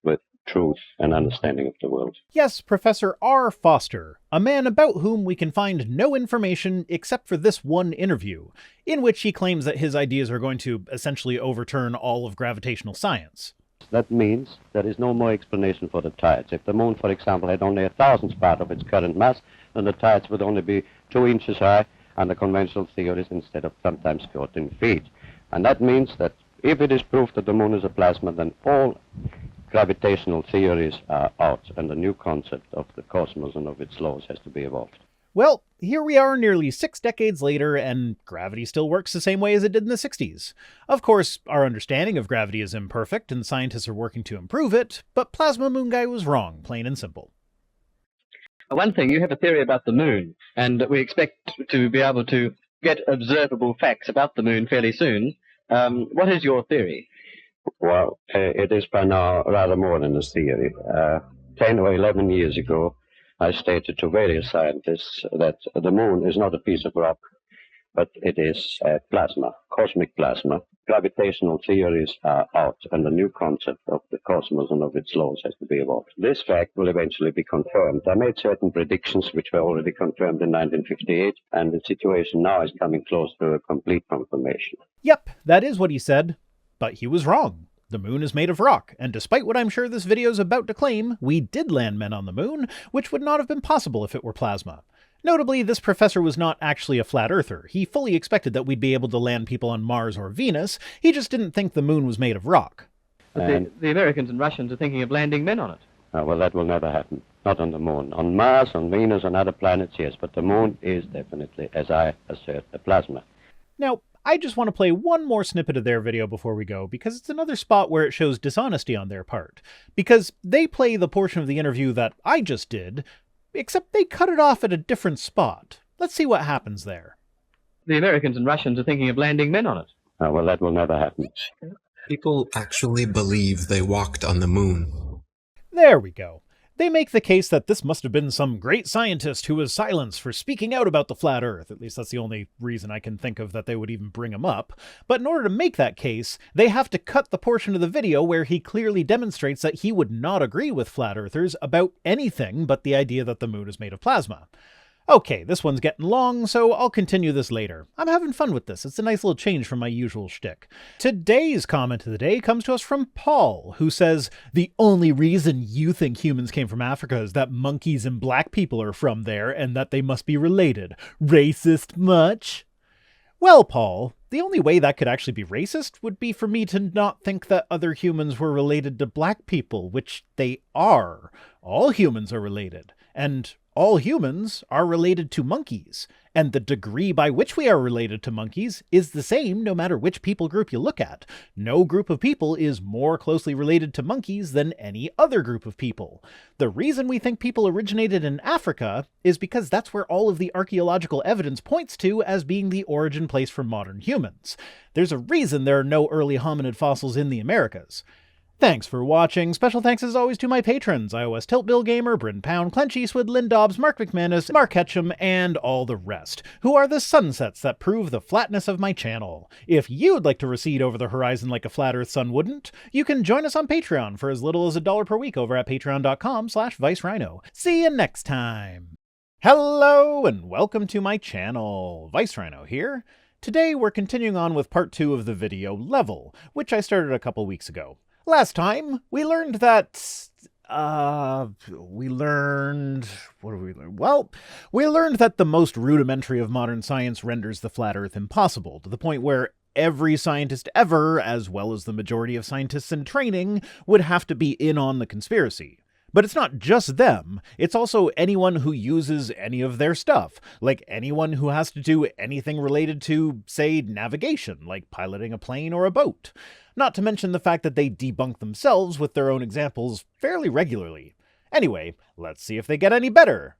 with truth and understanding of the world. Yes, Professor R. Foster, a man about whom we can find no information except for this one interview, in which he claims that his ideas are going to essentially overturn all of gravitational science. That means there is no more explanation for the tides. If the moon, for example, had only 1,000th part of its current mass, then the tides would only be 2 inches high under conventional theories instead of sometimes 14 feet. And that means that if it is proved that the moon is a plasma, then all gravitational theories are out, and the new concept of the cosmos and of its laws has to be evolved. Well, here we are nearly 6 decades later, and gravity still works the same way as it did in the 60s. Of course, our understanding of gravity is imperfect, and scientists are working to improve it, but Plasma Moon Guy was wrong, plain and simple. One thing, you have a theory about the moon, and we expect to be able to get observable facts about the moon fairly soon. What is your theory? Well, it is by now rather more than a theory. 10 or 11 years ago, I stated to various scientists that the moon is not a piece of rock, but it is plasma, cosmic plasma. Gravitational theories are out, and the new concept of the cosmos and of its laws has to be evolved. This fact will eventually be confirmed. I made certain predictions which were already confirmed in 1958, and the situation now is coming close to a complete confirmation. Yep, that is what he said, but he was wrong. The moon is made of rock, and despite what I'm sure this video is about to claim, we did land men on the moon, which would not have been possible if it were plasma. Notably, this professor was not actually a flat earther. He fully expected that we'd be able to land people on Mars or Venus, he just didn't think the moon was made of rock. But the Americans and Russians are thinking of landing men on it. Well, that will never happen. Not on the moon. On Mars, on Venus, on other planets, yes, but the moon is definitely, as I assert, a plasma. Now, I just want to play one more snippet of their video before we go, because it's another spot where it shows dishonesty on their part. Because they play the portion of the interview that I just did, except they cut it off at a different spot. Let's see what happens there. The Americans and Russians are thinking of landing men on it. Well, that will never happen. People actually believe they walked on the moon. There we go. They make the case that this must have been some great scientist who was silenced for speaking out about the flat Earth. At least that's the only reason I can think of that they would even bring him up. But in order to make that case, they have to cut the portion of the video where he clearly demonstrates that he would not agree with flat earthers about anything but the idea that the moon is made of plasma. Okay, this one's getting long, so I'll continue this later. I'm having fun with this. It's a nice little change from my usual shtick. Today's comment of the day comes to us from Paul, who says, "The only reason you think humans came from Africa is that monkeys and black people are from there and that they must be related. Racist much?" Well, Paul, the only way that could actually be racist would be for me to not think that other humans were related to black people, which they are. All humans are related, and all humans are related to monkeys, and the degree by which we are related to monkeys is the same no matter which people group you look at. No group of people is more closely related to monkeys than any other group of people. The reason we think people originated in Africa is because that's where all of the archaeological evidence points to as being the origin place for modern humans. There's a reason there are no early hominid fossils in the Americas. Thanks for watching. Special thanks as always to my patrons, iOS Tilt Bill Gamer, Bryn Pound, Clench Eastwood, Lynn Dobbs, Mark McManus, Mark Ketchum, and all the rest, who are the sunsets that prove the flatness of my channel. If you'd like to recede over the horizon like a flat earth sun wouldn't, you can join us on Patreon for as little as $1 per week over at patreon.com/ViceRhino. See you next time. Hello and welcome to my channel. Vice Rhino here. Today we're continuing on with part 2 of the video Level, which I started a couple weeks ago. Last time, we learned that... What did we learn? Well, we learned that the most rudimentary of modern science renders the flat Earth impossible, to the point where every scientist ever, as well as the majority of scientists in training, would have to be in on the conspiracy. But it's not just them, it's also anyone who uses any of their stuff, like anyone who has to do anything related to, say, navigation, like piloting a plane or a boat. Not to mention the fact that they debunk themselves with their own examples fairly regularly. Anyway, let's see if they get any better.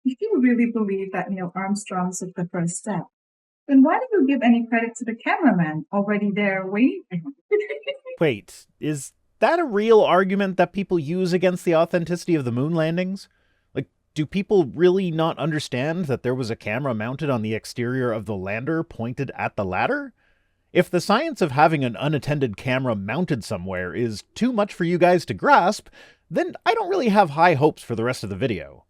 If you really believe that Neil Armstrong took the first step, then why do you give any credit to the cameraman already there waiting? Wait, is that a real argument that people use against the authenticity of the moon landings? Like, do people really not understand that there was a camera mounted on the exterior of the lander pointed at the ladder? If the science of having an unattended camera mounted somewhere is too much for you guys to grasp, then I don't really have high hopes for the rest of the video.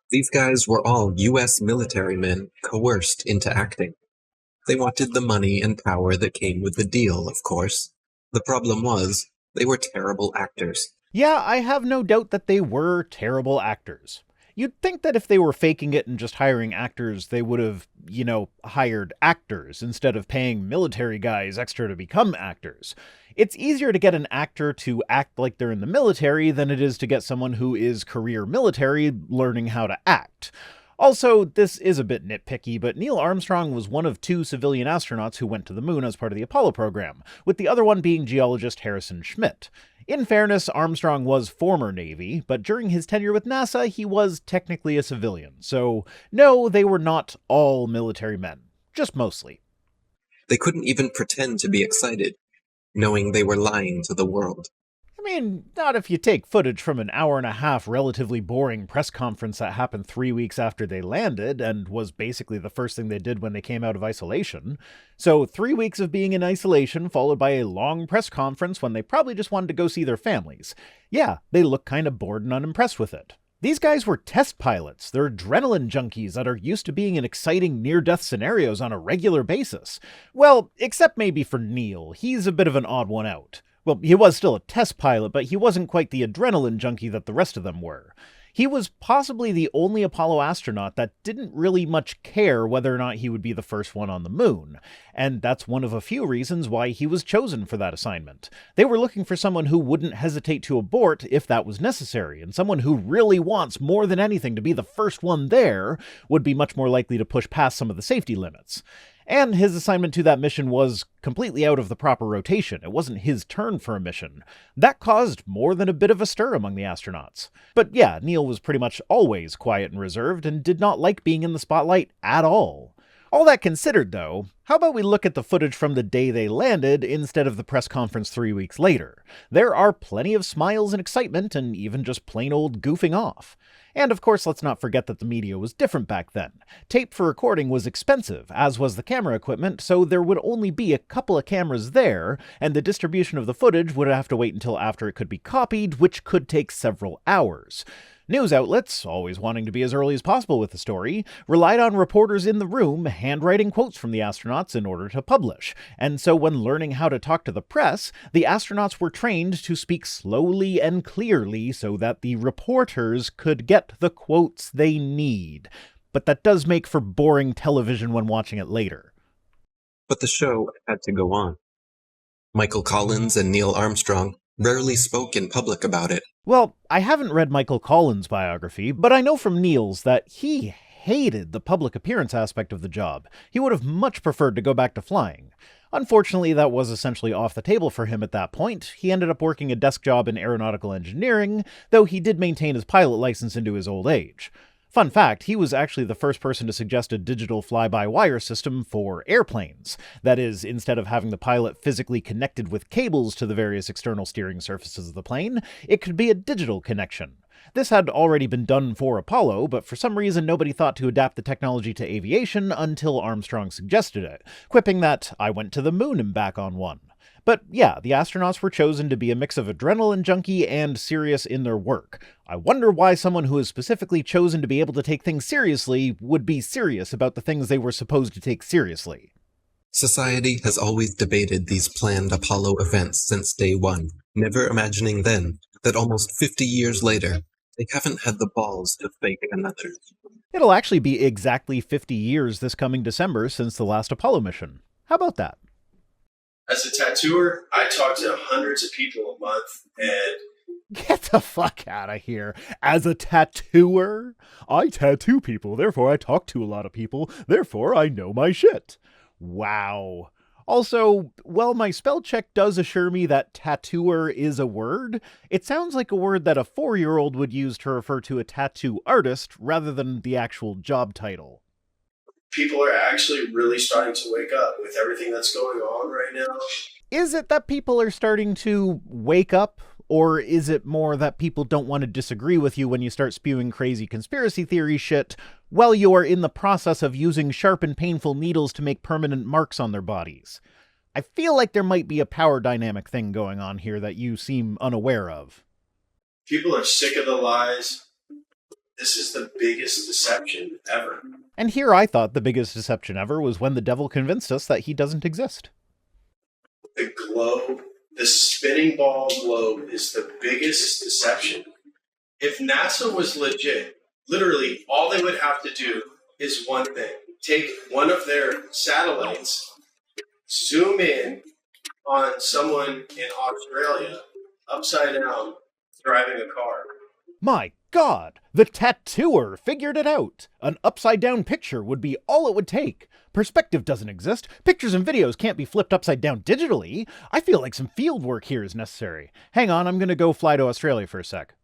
These guys were all US military men coerced into acting. They wanted the money and power that came with the deal, of course. The problem was, they were terrible actors. Yeah, I have no doubt that they were terrible actors. You'd think that if they were faking it and just hiring actors, they would have, hired actors instead of paying military guys extra to become actors. It's easier to get an actor to act like they're in the military than it is to get someone who is career military learning how to act. Also, this is a bit nitpicky, but Neil Armstrong was one of 2 civilian astronauts who went to the moon as part of the Apollo program, with the other one being geologist Harrison Schmitt. In fairness, Armstrong was former Navy, but during his tenure with NASA, he was technically a civilian. So, no, they were not all military men. Just mostly. They couldn't even pretend to be excited, knowing they were lying to the world. I mean, not if you take footage from an hour-and-a-half relatively boring press conference that happened 3 weeks after they landed, and was basically the first thing they did when they came out of isolation. So 3 weeks of being in isolation, followed by a long press conference when they probably just wanted to go see their families. Yeah, they look kind of bored and unimpressed with it. These guys were test pilots. They're adrenaline junkies that are used to being in exciting near-death scenarios on a regular basis. Well, except maybe for Neil. He's a bit of an odd one out. Well, he was still a test pilot, but he wasn't quite the adrenaline junkie that the rest of them were. He was possibly the only Apollo astronaut that didn't really much care whether or not he would be the first one on the moon, and that's one of a few reasons why he was chosen for that assignment. They were looking for someone who wouldn't hesitate to abort if that was necessary, and someone who really wants more than anything to be the first one there would be much more likely to push past some of the safety limits. And his assignment to that mission was completely out of the proper rotation. It wasn't his turn for a mission. That caused more than a bit of a stir among the astronauts. But yeah, Neil was pretty much always quiet and reserved and did not like being in the spotlight at all. All that considered, though, how about we look at the footage from the day they landed instead of the press conference 3 weeks later? There are plenty of smiles and excitement and even just plain old goofing off. And of course, let's not forget that the media was different back then. Tape for recording was expensive, as was the camera equipment, so there would only be a couple of cameras there, and the distribution of the footage would have to wait until after it could be copied, which could take several hours. News outlets, always wanting to be as early as possible with the story, relied on reporters in the room handwriting quotes from the astronauts in order to publish, and so when learning how to talk to the press, the astronauts were trained to speak slowly and clearly so that the reporters could get the quotes they need. But that does make for boring television when watching it later. But the show had to go on. Michael Collins and Neil Armstrong rarely spoke in public about it. Well, I haven't read Michael Collins' biography, but I know from Neil's that he hated the public appearance aspect of the job. He would have much preferred to go back to flying. Unfortunately, that was essentially off the table for him at that point. He ended up working a desk job in aeronautical engineering, though he did maintain his pilot license into his old age. Fun fact, he was actually the first person to suggest a digital fly-by-wire system for airplanes. That is, instead of having the pilot physically connected with cables to the various external steering surfaces of the plane, it could be a digital connection. This had already been done for Apollo, but for some reason nobody thought to adapt the technology to aviation until Armstrong suggested it, quipping that, "I went to the moon and back on one." But yeah, the astronauts were chosen to be a mix of adrenaline junkie and serious in their work. I wonder why someone who is specifically chosen to be able to take things seriously would be serious about the things they were supposed to take seriously. Society has always debated these planned Apollo events since day one, never imagining then that almost 50 years later, they haven't had the balls to fake another. It'll actually be exactly 50 years this coming December since the last Apollo mission. How about that? As a tattooer, I talk to hundreds of people a month, and... Get the fuck out of here. As a tattooer? I tattoo people, therefore I talk to a lot of people, therefore I know my shit. Wow. Also, while my spell check does assure me that tattooer is a word, it sounds like a word that a 4-year-old would use to refer to a tattoo artist rather than the actual job title. People are actually really starting to wake up with everything that's going on right now. Is it that people are starting to wake up, or is it more that people don't want to disagree with you when you start spewing crazy conspiracy theory shit while you are in the process of using sharp and painful needles to make permanent marks on their bodies? I feel like there might be a power dynamic thing going on here that you seem unaware of. People are sick of the lies. This is the biggest deception ever. And here I thought the biggest deception ever was when the devil convinced us that he doesn't exist. The globe, the spinning ball globe, is the biggest deception. If NASA was legit, literally all they would have to do is one thing. Take one of their satellites, zoom in on someone in Australia, upside down, driving a car. My God, the tattooer figured it out. An upside-down picture would be all it would take. Perspective doesn't exist. Pictures and videos can't be flipped upside down digitally. I feel like some field work here is necessary. Hang on, I'm gonna go fly to Australia for a sec.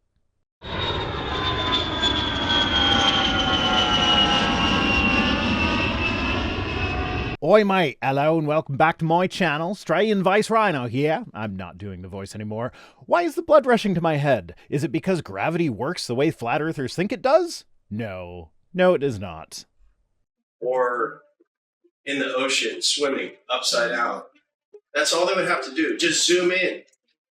Oi mate, hello and welcome back to my channel. Australian Vice Rhino here. I'm not doing the voice anymore. Why is the blood rushing to my head? Is it because gravity works the way flat earthers think it does? No. No, it does not. Or in the ocean, swimming upside down. That's all they would have to do. Just zoom in.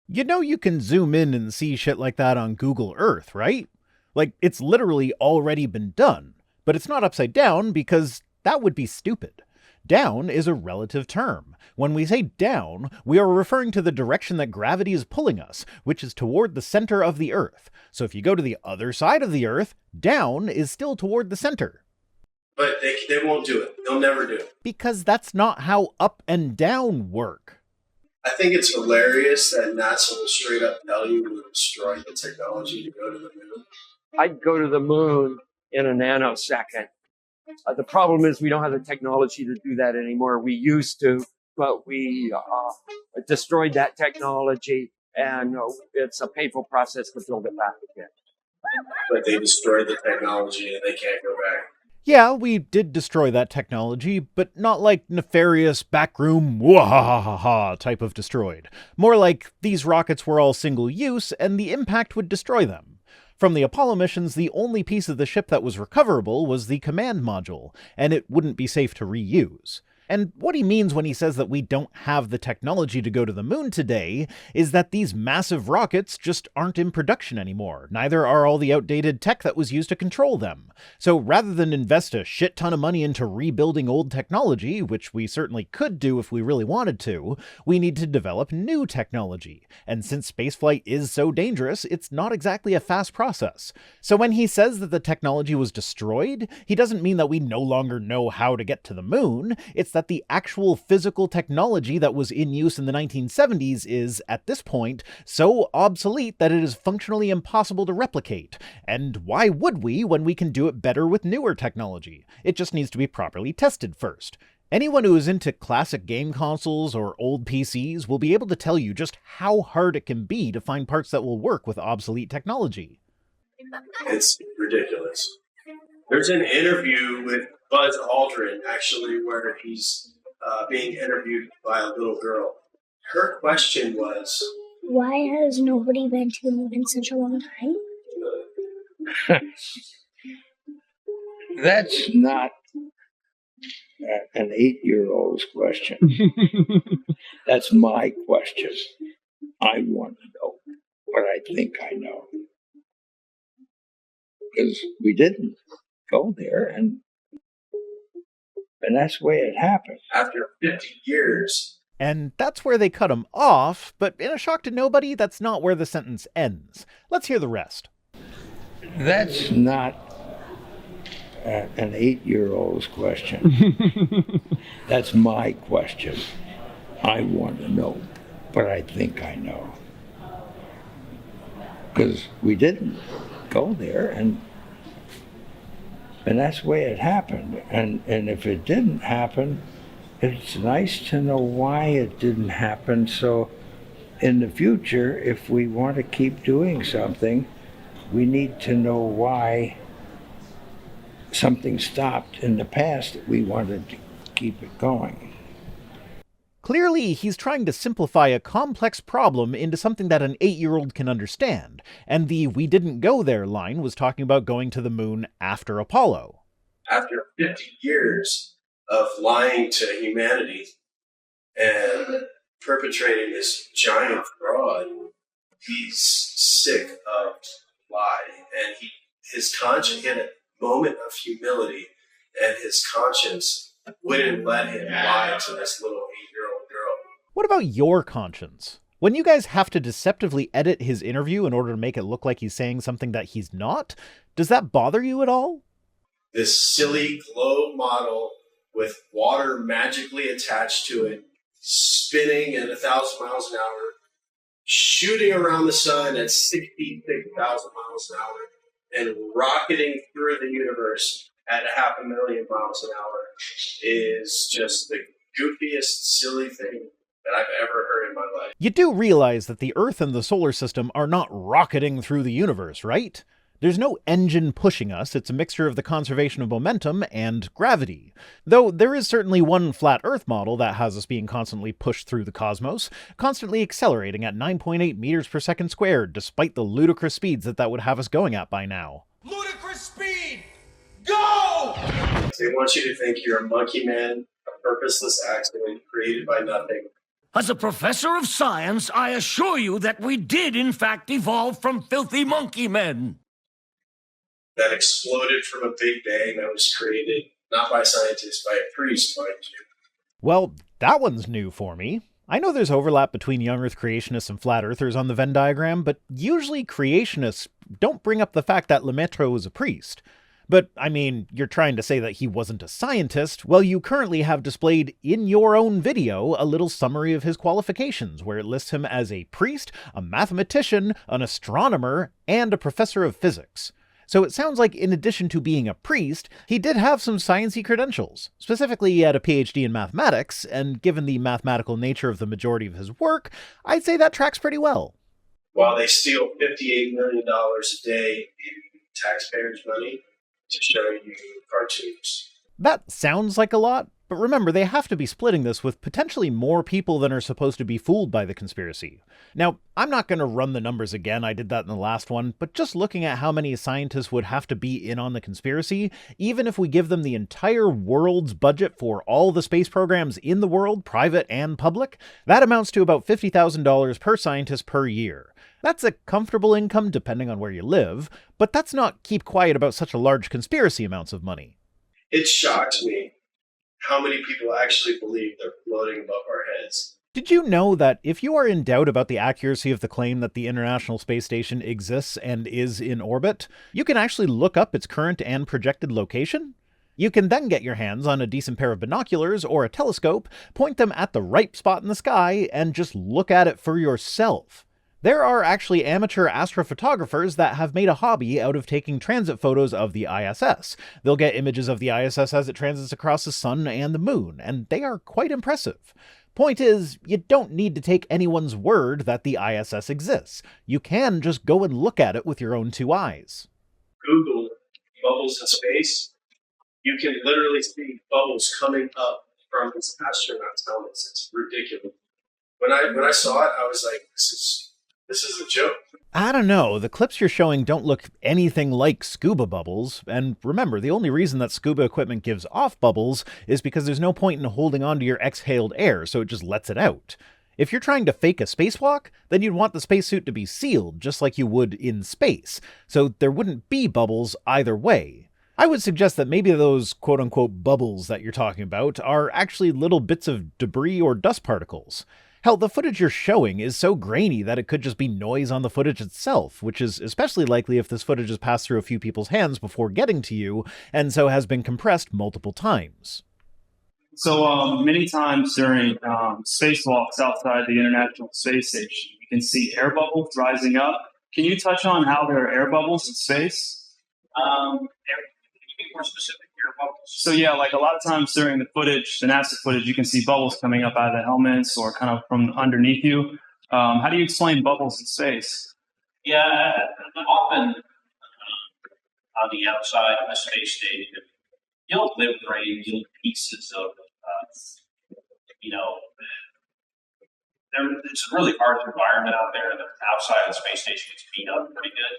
You know you can zoom in and see shit like that on Google Earth, right? Like, it's literally already been done. But it's not upside down because that would be stupid. Down is a relative term. When we say down, we are referring to the direction that gravity is pulling us, which is toward the center of the Earth. So if you go to the other side of the Earth, down is still toward the center. But they won't do it. They'll never do it. Because that's not how up and down work. I think it's hilarious that NASA will straight up tell you to destroy the technology to go to the moon. I'd go to the moon in a nanosecond. The problem is we don't have the technology to do that anymore. We used to, but we destroyed that technology, and it's a painful process to build it back again. But they destroyed the technology and they can't go back. Yeah, we did destroy that technology, but not like nefarious backroom wahahaha type of destroyed. More like these rockets were all single use and the impact would destroy them. From the Apollo missions, the only piece of the ship that was recoverable was the command module, and it wouldn't be safe to reuse. And what he means when he says that we don't have the technology to go to the moon today is that these massive rockets just aren't in production anymore. Neither are all the outdated tech that was used to control them. So rather than invest a shit ton of money into rebuilding old technology, which we certainly could do if we really wanted to, we need to develop new technology. And since spaceflight is so dangerous, it's not exactly a fast process. So when he says that the technology was destroyed, he doesn't mean that we no longer know how to get to the moon. It's that the actual physical technology that was in use in the 1970s is, at this point, so obsolete that it is functionally impossible to replicate. And why would we when we can do it better with newer technology? It just needs to be properly tested first. Anyone who is into classic game consoles or old PCs will be able to tell you just how hard it can be to find parts that will work with obsolete technology. It's ridiculous. There's an interview with Buzz Aldrin, actually, where he's being interviewed by a little girl. Her question was, why has nobody been to the moon in such a long time? That's not an 8-year-old's question. That's my question. I want to know what I think I know. Because we didn't go there, and that's the way it happened. After 50 years. And that's where they cut him off, but in a shock to nobody, that's not where the sentence ends. Let's hear the rest. That's not an 8-year-old's question. That's my question. I want to know what I think I know. Because we didn't go there, and that's the way it happened. And if it didn't happen, it's nice to know why it didn't happen. So in the future, if we want to keep doing something, we need to know why something stopped in the past that we wanted to keep it going. Clearly, he's trying to simplify a complex problem into something that an 8-year-old can understand, and the "we didn't go there" line was talking about going to the moon after Apollo. After 50 years of lying to humanity and perpetrating this giant fraud, he's sick of lying, and his conscience, he had a moment of humility, and his conscience wouldn't let him lie to this little 8-year-old girl. What about your conscience? When you guys have to deceptively edit his interview in order to make it look like he's saying something that he's not, does that bother you at all? This silly globe model with water magically attached to it, spinning at 1,000 miles an hour, shooting around the sun at 66,000 miles an hour, and rocketing through the universe at 500,000 miles an hour is just the goofiest, silly thing that I've ever heard in my life. You do realize that the Earth and the solar system are not rocketing through the universe, right? There's no engine pushing us, it's a mixture of the conservation of momentum and gravity. Though there is certainly one flat Earth model that has us being constantly pushed through the cosmos, constantly accelerating at 9.8 meters per second squared, despite the ludicrous speeds that would have us going at by now. Ludicrous speed! Go! They want you to think you're a monkey man, a purposeless accident created by nothing. As a professor of science, I assure you that we did in fact evolve from filthy monkey men. That exploded from a big bang that was created not by scientists, by a priest, mind you. Well, that one's new for me. I know there's overlap between young Earth creationists and flat earthers on the Venn diagram, but usually creationists don't bring up the fact that Lemaitre was a priest. But, I mean, you're trying to say that he wasn't a scientist. Well, you currently have displayed in your own video a little summary of his qualifications, where it lists him as a priest, a mathematician, an astronomer, and a professor of physics. So it sounds like in addition to being a priest, he did have some sciencey credentials. Specifically, he had a PhD in mathematics, and given the mathematical nature of the majority of his work, I'd say that tracks pretty well. While they steal $58 million a day in taxpayers' money to show you cartoons. That sounds like a lot, but remember, they have to be splitting this with potentially more people than are supposed to be fooled by the conspiracy. Now, I'm not going to run the numbers again, I did that in the last one, but just looking at how many scientists would have to be in on the conspiracy, even if we give them the entire world's budget for all the space programs in the world, private and public, that amounts to about $50,000 per scientist per year. That's a comfortable income depending on where you live, but that's not keep quiet about such a large conspiracy amounts of money. It shocks me how many people actually believe they're floating above our heads. Did you know that if you are in doubt about the accuracy of the claim that the International Space Station exists and is in orbit, you can actually look up its current and projected location? You can then get your hands on a decent pair of binoculars or a telescope, point them at the right spot in the sky, and just look at it for yourself. There are actually amateur astrophotographers that have made a hobby out of taking transit photos of the ISS. They'll get images of the ISS as it transits across the sun and the moon, and they are quite impressive. Point is, you don't need to take anyone's word that the ISS exists. You can just go and look at it with your own two eyes. Google bubbles in space. You can literally see bubbles coming up from these astronauts' helmets. It's ridiculous. When I saw it, I was like, this is a joke. I don't know, the clips you're showing don't look anything like scuba bubbles, and remember, the only reason that scuba equipment gives off bubbles is because there's no point in holding onto your exhaled air, so it just lets it out. If you're trying to fake a spacewalk, then you'd want the spacesuit to be sealed, just like you would in space, so there wouldn't be bubbles either way. I would suggest that maybe those quote-unquote bubbles that you're talking about are actually little bits of debris or dust particles. Hell, the footage you're showing is so grainy that it could just be noise on the footage itself, which is especially likely if this footage has passed through a few people's hands before getting to you, and so has been compressed multiple times. So many times during spacewalks outside the International Space Station, you can see air bubbles rising up. Can you touch on how there are air bubbles in space? Can you be more specific? Air bubbles? So yeah, like a lot of times during the footage, the NASA footage, you can see bubbles coming up out of the helmets or kind of from underneath you. How do you explain bubbles in space? Yeah, often on the outside of a space station, you'll liberate little pieces of, it's a really harsh environment out there. The outside of the space station gets beat up pretty good.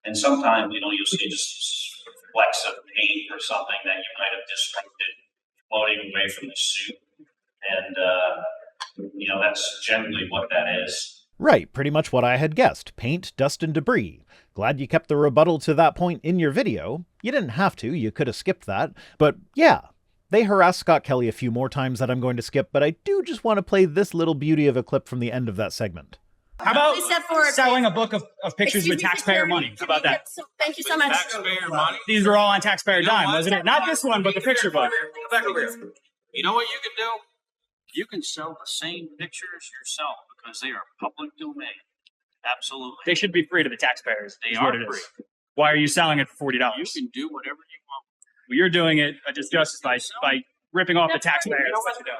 And sometimes, you'll see just flecks of paint or something that you might have disrupted floating away from the suit. And, that's generally what that is. Right, pretty much what I had guessed. Paint, dust, and debris. Glad you kept the rebuttal to that point in your video. You didn't have to, you could have skipped that. But yeah, they harassed Scott Kelly a few more times that I'm going to skip, but I do just want to play this little beauty of a clip from the end of that segment. How about selling a book of pictures with taxpayer money? How about that? Thank you so much. Taxpayer money? These were all on taxpayer dime, wasn't it? Not this one, but the picture book. Go back over here. You know what you can do? You can sell the same pictures yourself because they are public domain. Absolutely. They should be free to the taxpayers. They are free. Why are you selling it for $40? You can do whatever you want. Well, you're doing it just by ripping off the taxpayers.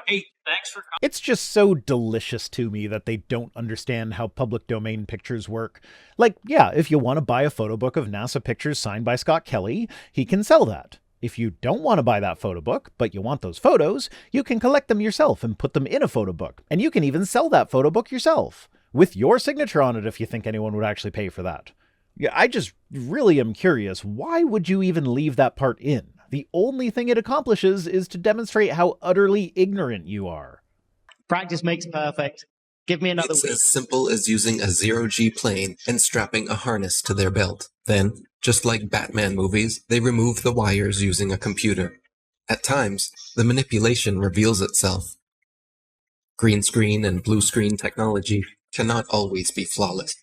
Hey, thanks for coming. It's just so delicious to me that they don't understand how public domain pictures work. Like, yeah, if you want to buy a photo book of NASA pictures signed by Scott Kelly, he can sell that. If you don't want to buy that photo book, but you want those photos, you can collect them yourself and put them in a photo book. And you can even sell that photo book yourself, with your signature on it if you think anyone would actually pay for that. Yeah, I just really am curious, why would you even leave that part in? The only thing it accomplishes is to demonstrate how utterly ignorant you are. Practice makes perfect. Give me another It's week. as simple as using a zero-G plane and strapping a harness to their belt. Then, just like Batman movies, they remove the wires using a computer. At times, the manipulation reveals itself. Green screen and blue screen technology cannot always be flawless.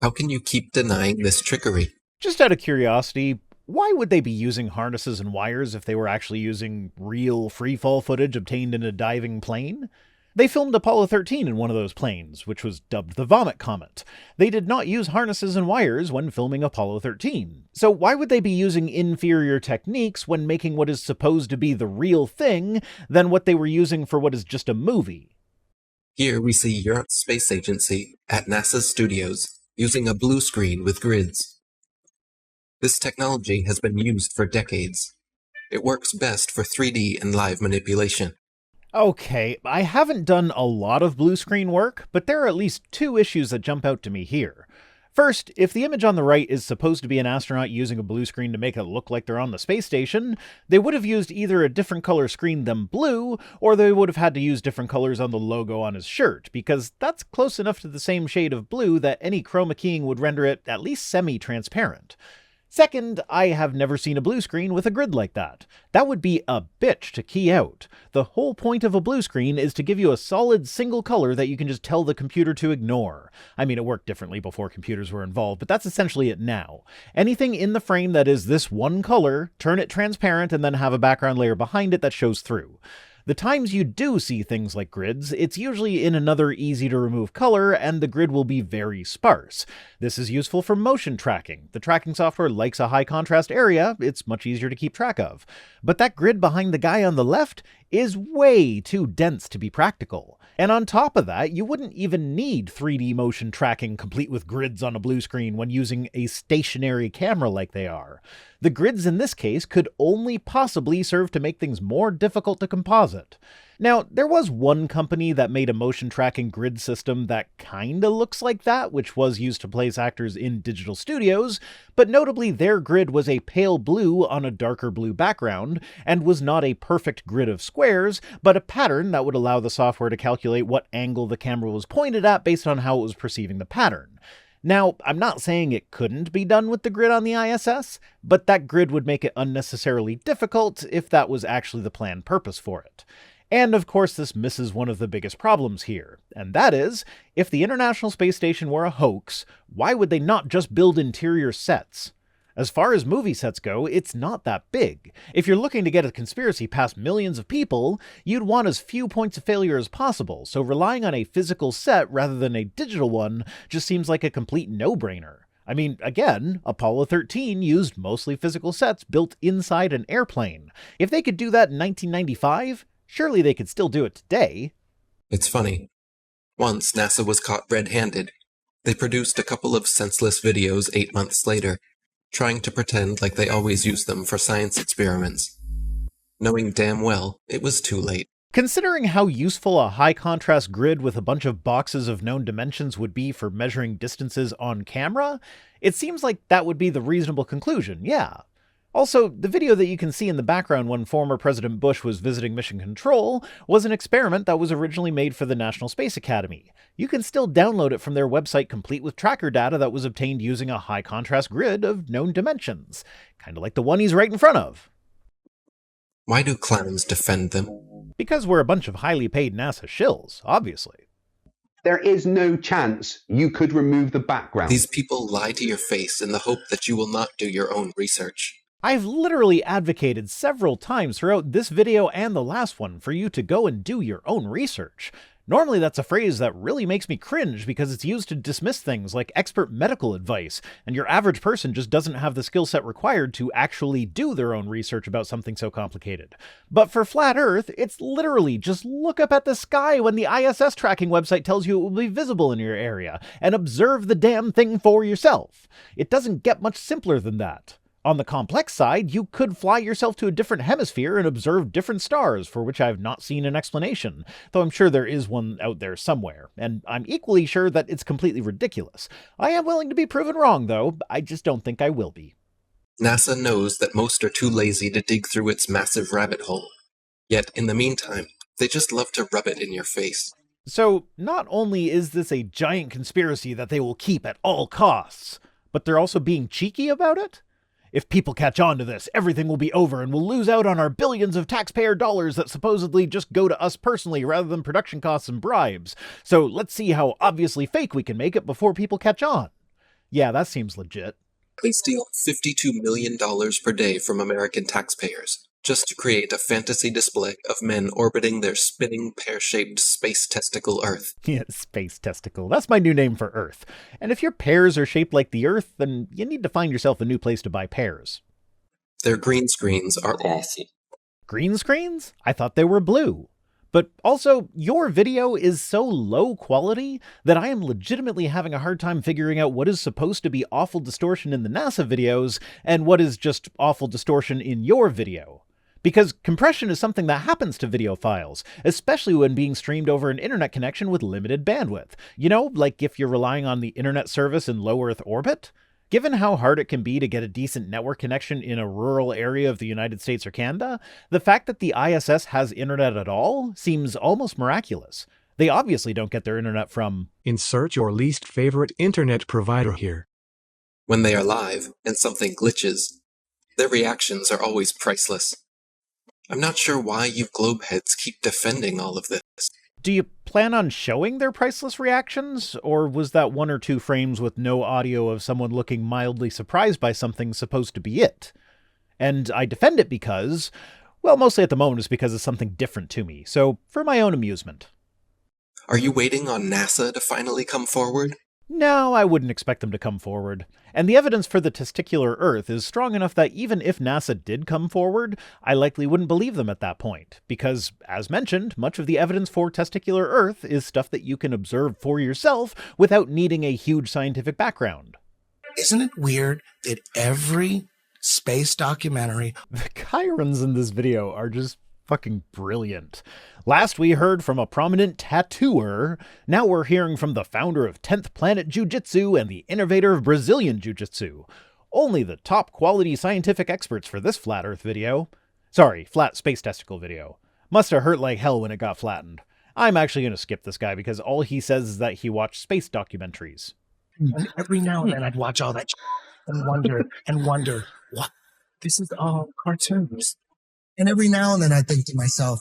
How can you keep denying this trickery? Just out of curiosity, why would they be using harnesses and wires if they were actually using real freefall footage obtained in a diving plane? They filmed Apollo 13 in one of those planes, which was dubbed the Vomit Comet. They did not use harnesses and wires when filming Apollo 13. So why would they be using inferior techniques when making what is supposed to be the real thing than what they were using for what is just a movie? Here we see Europe's space agency at NASA's studios using a blue screen with grids. This technology has been used for decades. It works best for 3D and live manipulation. Okay, I haven't done a lot of blue screen work, but there are at least two issues that jump out to me here. First, if the image on the right is supposed to be an astronaut using a blue screen to make it look like they're on the space station, they would have used either a different color screen than blue, or they would have had to use different colors on the logo on his shirt, because that's close enough to the same shade of blue that any chroma keying would render it at least semi-transparent. Second, I have never seen a blue screen with a grid like that. That would be a bitch to key out. The whole point of a blue screen is to give you a solid single color that you can just tell the computer to ignore. I mean, it worked differently before computers were involved, but that's essentially it now. Anything in the frame that is this one color, turn it transparent and then have a background layer behind it that shows through. The times you do see things like grids, it's usually in another easy-to-remove color, and the grid will be very sparse. This is useful for motion tracking. The tracking software likes a high-contrast area, it's much easier to keep track of. But that grid behind the guy on the left is way too dense to be practical. And on top of that, you wouldn't even need 3D motion tracking complete with grids on a blue screen when using a stationary camera like they are. The grids in this case could only possibly serve to make things more difficult to composite. Now, there was one company that made a motion tracking grid system that kinda looks like that, which was used to place actors in digital studios, but notably their grid was a pale blue on a darker blue background, and was not a perfect grid of squares, but a pattern that would allow the software to calculate what angle the camera was pointed at based on how it was perceiving the pattern. Now, I'm not saying it couldn't be done with the grid on the ISS, but that grid would make it unnecessarily difficult if that was actually the planned purpose for it. And of course this misses one of the biggest problems here, and that is, if the International Space Station were a hoax, why would they not just build interior sets? As far as movie sets go, it's not that big. If you're looking to get a conspiracy past millions of people, you'd want as few points of failure as possible, so relying on a physical set rather than a digital one just seems like a complete no-brainer. I mean, again, Apollo 13 used mostly physical sets built inside an airplane. If they could do that in 1995, surely they could still do it today. It's funny. Once NASA was caught red-handed. They produced a couple of senseless videos 8 months later, trying to pretend like they always use them for science experiments, knowing damn well it was too late. Considering how useful a high-contrast grid with a bunch of boxes of known dimensions would be for measuring distances on camera, it seems like that would be the reasonable conclusion, yeah. Also, the video that you can see in the background when former President Bush was visiting Mission Control was an experiment that was originally made for the National Space Academy. You can still download it from their website complete with tracker data that was obtained using a high-contrast grid of known dimensions. Kinda like the one he's right in front of. Why do clowns defend them? Because we're a bunch of highly paid NASA shills, obviously. There is no chance you could remove the background. These people lie to your face in the hope that you will not do your own research. I've literally advocated several times throughout this video and the last one for you to go and do your own research. Normally that's a phrase that really makes me cringe because it's used to dismiss things like expert medical advice, and your average person just doesn't have the skill set required to actually do their own research about something so complicated. But for Flat Earth, it's literally just look up at the sky when the ISS tracking website tells you it will be visible in your area, and observe the damn thing for yourself. It doesn't get much simpler than that. On the complex side, you could fly yourself to a different hemisphere and observe different stars, for which I have not seen an explanation, though I'm sure there is one out there somewhere, and I'm equally sure that it's completely ridiculous. I am willing to be proven wrong, though. I just don't think I will be. NASA knows that most are too lazy to dig through its massive rabbit hole. Yet, in the meantime, they just love to rub it in your face. So, not only is this a giant conspiracy that they will keep at all costs, but they're also being cheeky about it? If people catch on to this, everything will be over and we'll lose out on our billions of taxpayer dollars that supposedly just go to us personally rather than production costs and bribes. So let's see how obviously fake we can make it before people catch on. Yeah, that seems legit. They steal $52 million per day from American taxpayers. just to create a fantasy display of men orbiting their spinning pear-shaped space testicle Earth. Yeah, space testicle. That's my new name for Earth. And if your pears are shaped like the Earth, then you need to find yourself a new place to buy pears. Their green screens are Green screens? I thought they were blue. But also, your video is so low quality that I am legitimately having a hard time figuring out what is supposed to be awful distortion in the NASA videos and what is just awful distortion in your video. Because compression is something that happens to video files, especially when being streamed over an internet connection with limited bandwidth. You know, like if you're relying on the internet service in low Earth orbit? Given how hard it can be to get a decent network connection in a rural area of the United States or Canada, the fact that the ISS has internet at all seems almost miraculous. They obviously don't get their internet from... Insert your least favorite internet provider here. When they are live and something glitches, their reactions are always priceless. I'm not sure why you globeheads keep defending all of this. Do you plan on showing their priceless reactions? Or was that 1 or 2 frames with no audio of someone looking mildly surprised by something supposed to be it? And I defend it because, well, mostly at the moment it's because it's something different to me, so for my own amusement. Are you waiting on NASA to finally come forward? No, I wouldn't expect them to come forward. And the evidence for the testicular Earth is strong enough that even if NASA did come forward, I likely wouldn't believe them at that point. Because, as mentioned, much of the evidence for testicular Earth is stuff that you can observe for yourself without needing a huge scientific background. Isn't it weird that every space documentary... The chirons in this video are just fucking brilliant. Last we heard from a prominent tattooer, now we're hearing from the founder of 10th Planet Jiu-Jitsu and the innovator of Brazilian Jiu-Jitsu. Only the top quality scientific experts for this flat Earth video. Sorry, flat space testicle video. Must have hurt like hell when it got flattened. I'm actually going to skip this guy because all he says is that he watched space documentaries. Every now and then I'd watch all that and wonder, what? This is all cartoons. And every now and then I think to myself,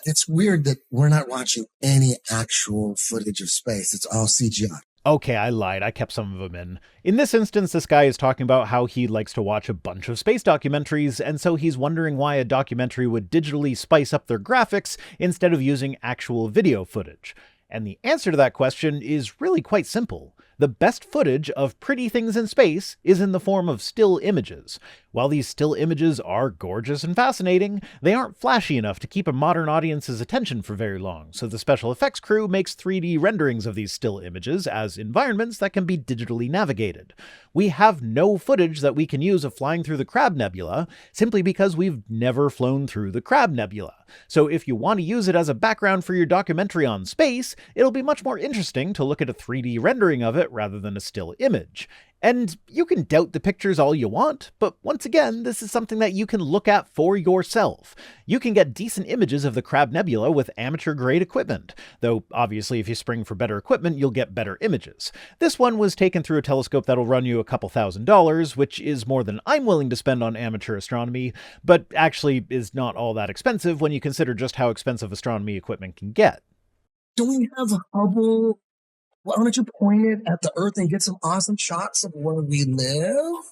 it's weird that we're not watching any actual footage of space. It's all CGI. Okay, I lied. I kept some of them in. In this instance, this guy is talking about how he likes to watch a bunch of space documentaries, and so he's wondering why a documentary would digitally spice up their graphics instead of using actual video footage. And the answer to that question is really quite simple. The best footage of pretty things in space is in the form of still images. While these still images are gorgeous and fascinating, they aren't flashy enough to keep a modern audience's attention for very long, so the special effects crew makes 3D renderings of these still images as environments that can be digitally navigated. We have no footage that we can use of flying through the Crab Nebula, simply because we've never flown through the Crab Nebula. So if you want to use it as a background for your documentary on space, it'll be much more interesting to look at a 3D rendering of it rather than a still image. And you can doubt the pictures all you want, but once again, this is something that you can look at for yourself. You can get decent images of the Crab Nebula with amateur-grade equipment, though obviously if you spring for better equipment, you'll get better images. This one was taken through a telescope that'll run you a couple $1,000s, which is more than I'm willing to spend on amateur astronomy, but actually is not all that expensive when you consider just how expensive astronomy equipment can get. Do we have a Hubble? Why don't you point it at the Earth and get some awesome shots of where we live?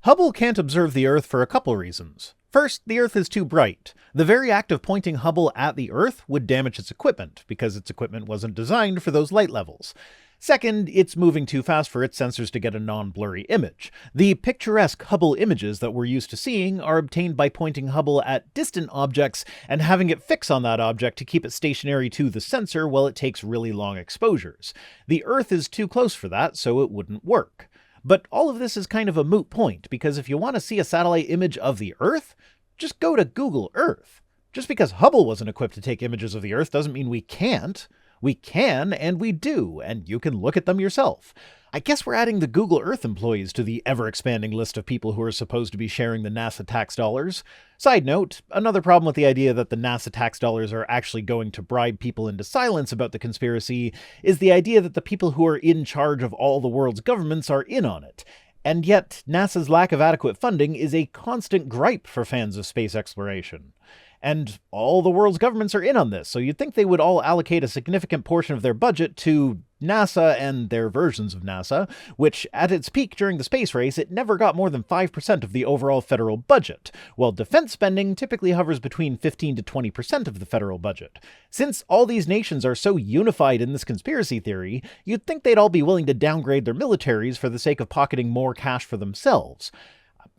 Hubble can't observe the Earth for a couple reasons. First, the Earth is too bright. The very act of pointing Hubble at the Earth would damage its equipment, because its equipment wasn't designed for those light levels. Second, it's moving too fast for its sensors to get a non-blurry image. The picturesque Hubble images that we're used to seeing are obtained by pointing Hubble at distant objects and having it fix on that object to keep it stationary to the sensor while it takes really long exposures. The Earth is too close for that, so it wouldn't work. But all of this is kind of a moot point, because if you want to see a satellite image of the Earth, just go to Google Earth. Just because Hubble wasn't equipped to take images of the Earth doesn't mean we can't. We can, and we do, and you can look at them yourself. I guess we're adding the Google Earth employees to the ever-expanding list of people who are supposed to be sharing the NASA tax dollars. Side note, another problem with the idea that the NASA tax dollars are actually going to bribe people into silence about the conspiracy is the idea that the people who are in charge of all the world's governments are in on it. And yet, NASA's lack of adequate funding is a constant gripe for fans of space exploration. And all the world's governments are in on this, so you'd think they would all allocate a significant portion of their budget to NASA and their versions of NASA, which at its peak during the space race, it never got more than 5% of the overall federal budget, while defense spending typically hovers between 15 to 20% of the federal budget. Since all these nations are so unified in this conspiracy theory, you'd think they'd all be willing to downgrade their militaries for the sake of pocketing more cash for themselves.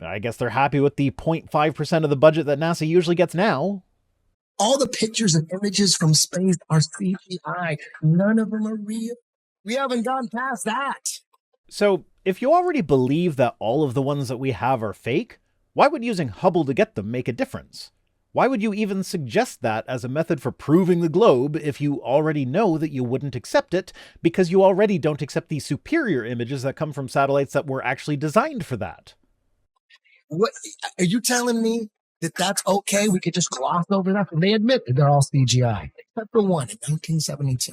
I guess they're happy with the 0.5% of the budget that NASA usually gets now. All the pictures and images from space are CGI. None of them are real. We haven't gone past that. So, if you already believe that all of the ones that we have are fake, why would using Hubble to get them make a difference? Why would you even suggest that as a method for proving the globe if you already know that you wouldn't accept it, because you already don't accept the superior images that come from satellites that were actually designed for that? What are you telling me that that's okay? We could just gloss over that? And they admit that they're all CGI, except for one in 1972,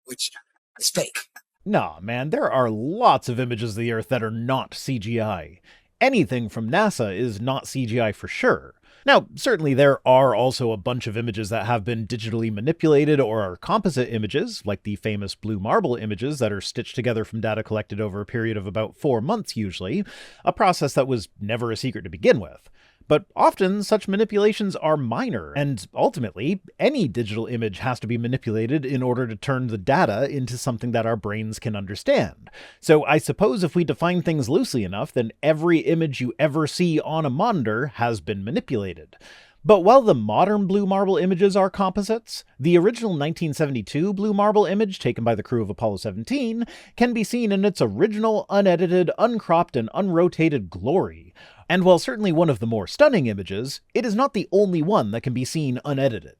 which is fake. Nah, man, there are lots of images of the Earth that are not CGI. Anything from NASA is not CGI for sure. Now, certainly there are also a bunch of images that have been digitally manipulated or are composite images, like the famous blue marble images that are stitched together from data collected over a period of about 4 months usually, a process that was never a secret to begin with. But often such manipulations are minor, and ultimately, any digital image has to be manipulated in order to turn the data into something that our brains can understand. So I suppose if we define things loosely enough, then every image you ever see on a monitor has been manipulated. But while the modern blue marble images are composites, the original 1972 blue marble image taken by the crew of Apollo 17 can be seen in its original, unedited, uncropped, and unrotated glory. And while certainly one of the more stunning images, it is not the only one that can be seen unedited.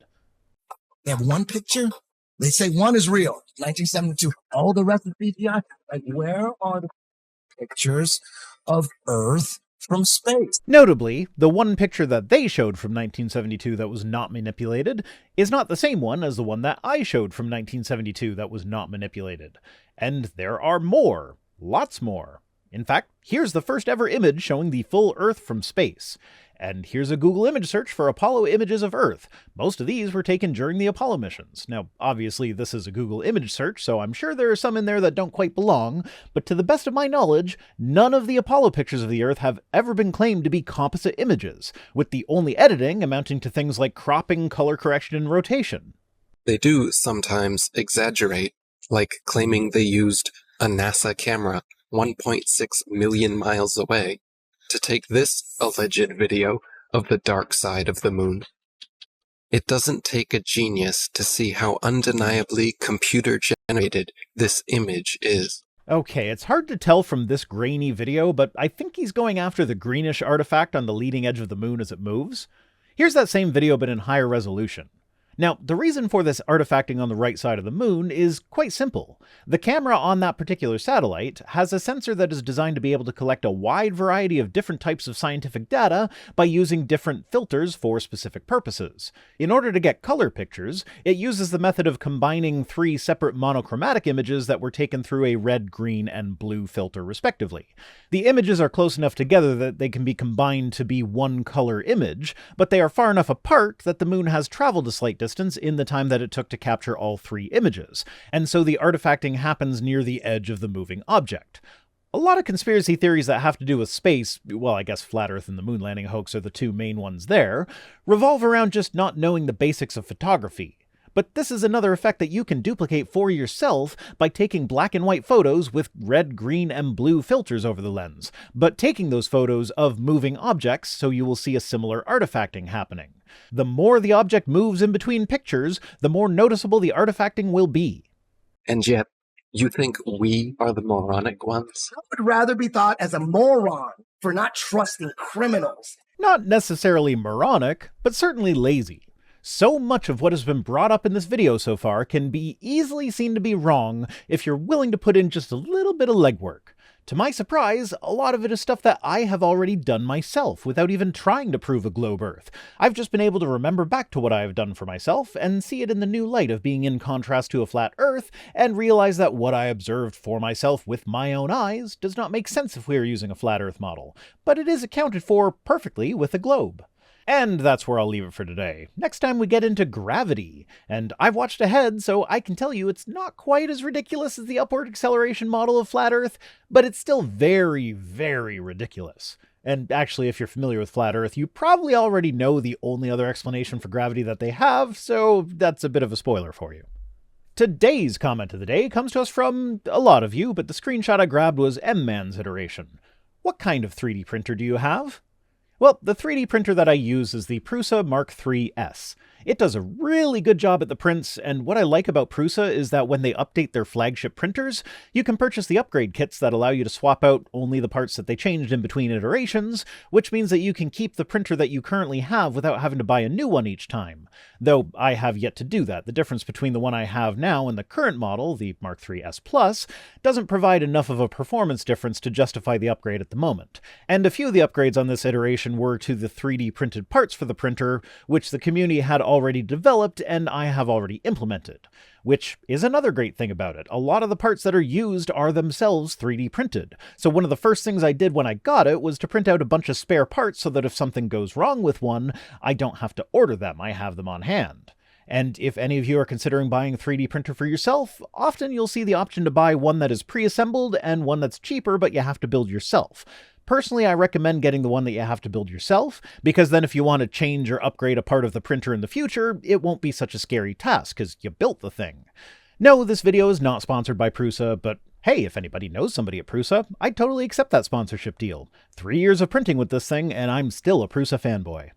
They have one picture. They say one is real, 1972. All the rest is CGI. Like, where are the pictures of Earth from space? Notably, the one picture that they showed from 1972 that was not manipulated is not the same one as the one that I showed from 1972 that was not manipulated. And there are more. Lots more. In fact, here's the first ever image showing the full Earth from space. And here's a Google image search for Apollo images of Earth. Most of these were taken during the Apollo missions. Now, obviously this is a Google image search, so I'm sure there are some in there that don't quite belong, but to the best of my knowledge, none of the Apollo pictures of the Earth have ever been claimed to be composite images, with the only editing amounting to things like cropping, color correction, and rotation. They do sometimes exaggerate, like claiming they used a NASA camera 1.6 million miles away to take this alleged video of the dark side of the moon. It doesn't take a genius to see how undeniably computer-generated this image is. Okay, it's hard to tell from this grainy video, but I think he's going after the greenish artifact on the leading edge of the moon as it moves. Here's that same video but in higher resolution. Now, the reason for this artifacting on the right side of the moon is quite simple. The camera on that particular satellite has a sensor that is designed to be able to collect a wide variety of different types of scientific data by using different filters for specific purposes. In order to get color pictures, it uses the method of combining 3 separate monochromatic images that were taken through a red, green, and blue filter respectively. The images are close enough together that they can be combined to be one color image, but they are far enough apart that the moon has traveled a slight distance in the time that it took to capture all 3 images, and so the artifacting happens near the edge of the moving object. A lot of conspiracy theories that have to do with space, well, I guess Flat Earth and the moon landing hoax are the 2 main ones there, revolve around just not knowing the basics of photography. But this is another effect that you can duplicate for yourself by taking black and white photos with red, green, and blue filters over the lens, but taking those photos of moving objects so you will see a similar artifacting happening. The more the object moves in between pictures, the more noticeable the artifacting will be. And yet, you think we are the moronic ones? I would rather be thought as a moron for not trusting criminals. Not necessarily moronic, but certainly lazy. So much of what has been brought up in this video so far can be easily seen to be wrong if you're willing to put in just a little bit of legwork. To my surprise, a lot of it is stuff that I have already done myself without even trying to prove a globe Earth. I've just been able to remember back to what I have done for myself and see it in the new light of being in contrast to a flat Earth and realize that what I observed for myself with my own eyes does not make sense if we are using a flat Earth model, but it is accounted for perfectly with a globe. And that's where I'll leave it for today. Next time we get into gravity. And I've watched ahead, so I can tell you it's not quite as ridiculous as the upward acceleration model of Flat Earth, but it's still very, very ridiculous. And actually, if you're familiar with Flat Earth, you probably already know the only other explanation for gravity that they have, so that's a bit of a spoiler for you. Today's comment of the day comes to us from a lot of you, but the screenshot I grabbed was M-Man's iteration. What kind of 3D printer do you have? Well, the 3D printer that I use is the Prusa Mark III's. It does a really good job at the prints, and what I like about Prusa is that when they update their flagship printers, you can purchase the upgrade kits that allow you to swap out only the parts that they changed in between iterations, which means that you can keep the printer that you currently have without having to buy a new one each time. Though I have yet to do that. The difference between the one I have now and the current model, the Mark III's Plus, doesn't provide enough of a performance difference to justify the upgrade at the moment. And a few of the upgrades on this iteration were to the 3D printed parts for the printer, which the community had already developed and I have already implemented. Which is another great thing about it. A lot of the parts that are used are themselves 3D printed. So one of the first things I did when I got it was to print out a bunch of spare parts so that if something goes wrong with one, I don't have to order them, I have them on hand. And if any of you are considering buying a 3D printer for yourself, often you'll see the option to buy one that is pre-assembled and one that's cheaper but you have to build yourself. Personally, I recommend getting the one that you have to build yourself, because then if you want to change or upgrade a part of the printer in the future, it won't be such a scary task, because you built the thing. No, this video is not sponsored by Prusa, but hey, if anybody knows somebody at Prusa, I'd totally accept that sponsorship deal. 3 years of printing with this thing, and I'm still a Prusa fanboy.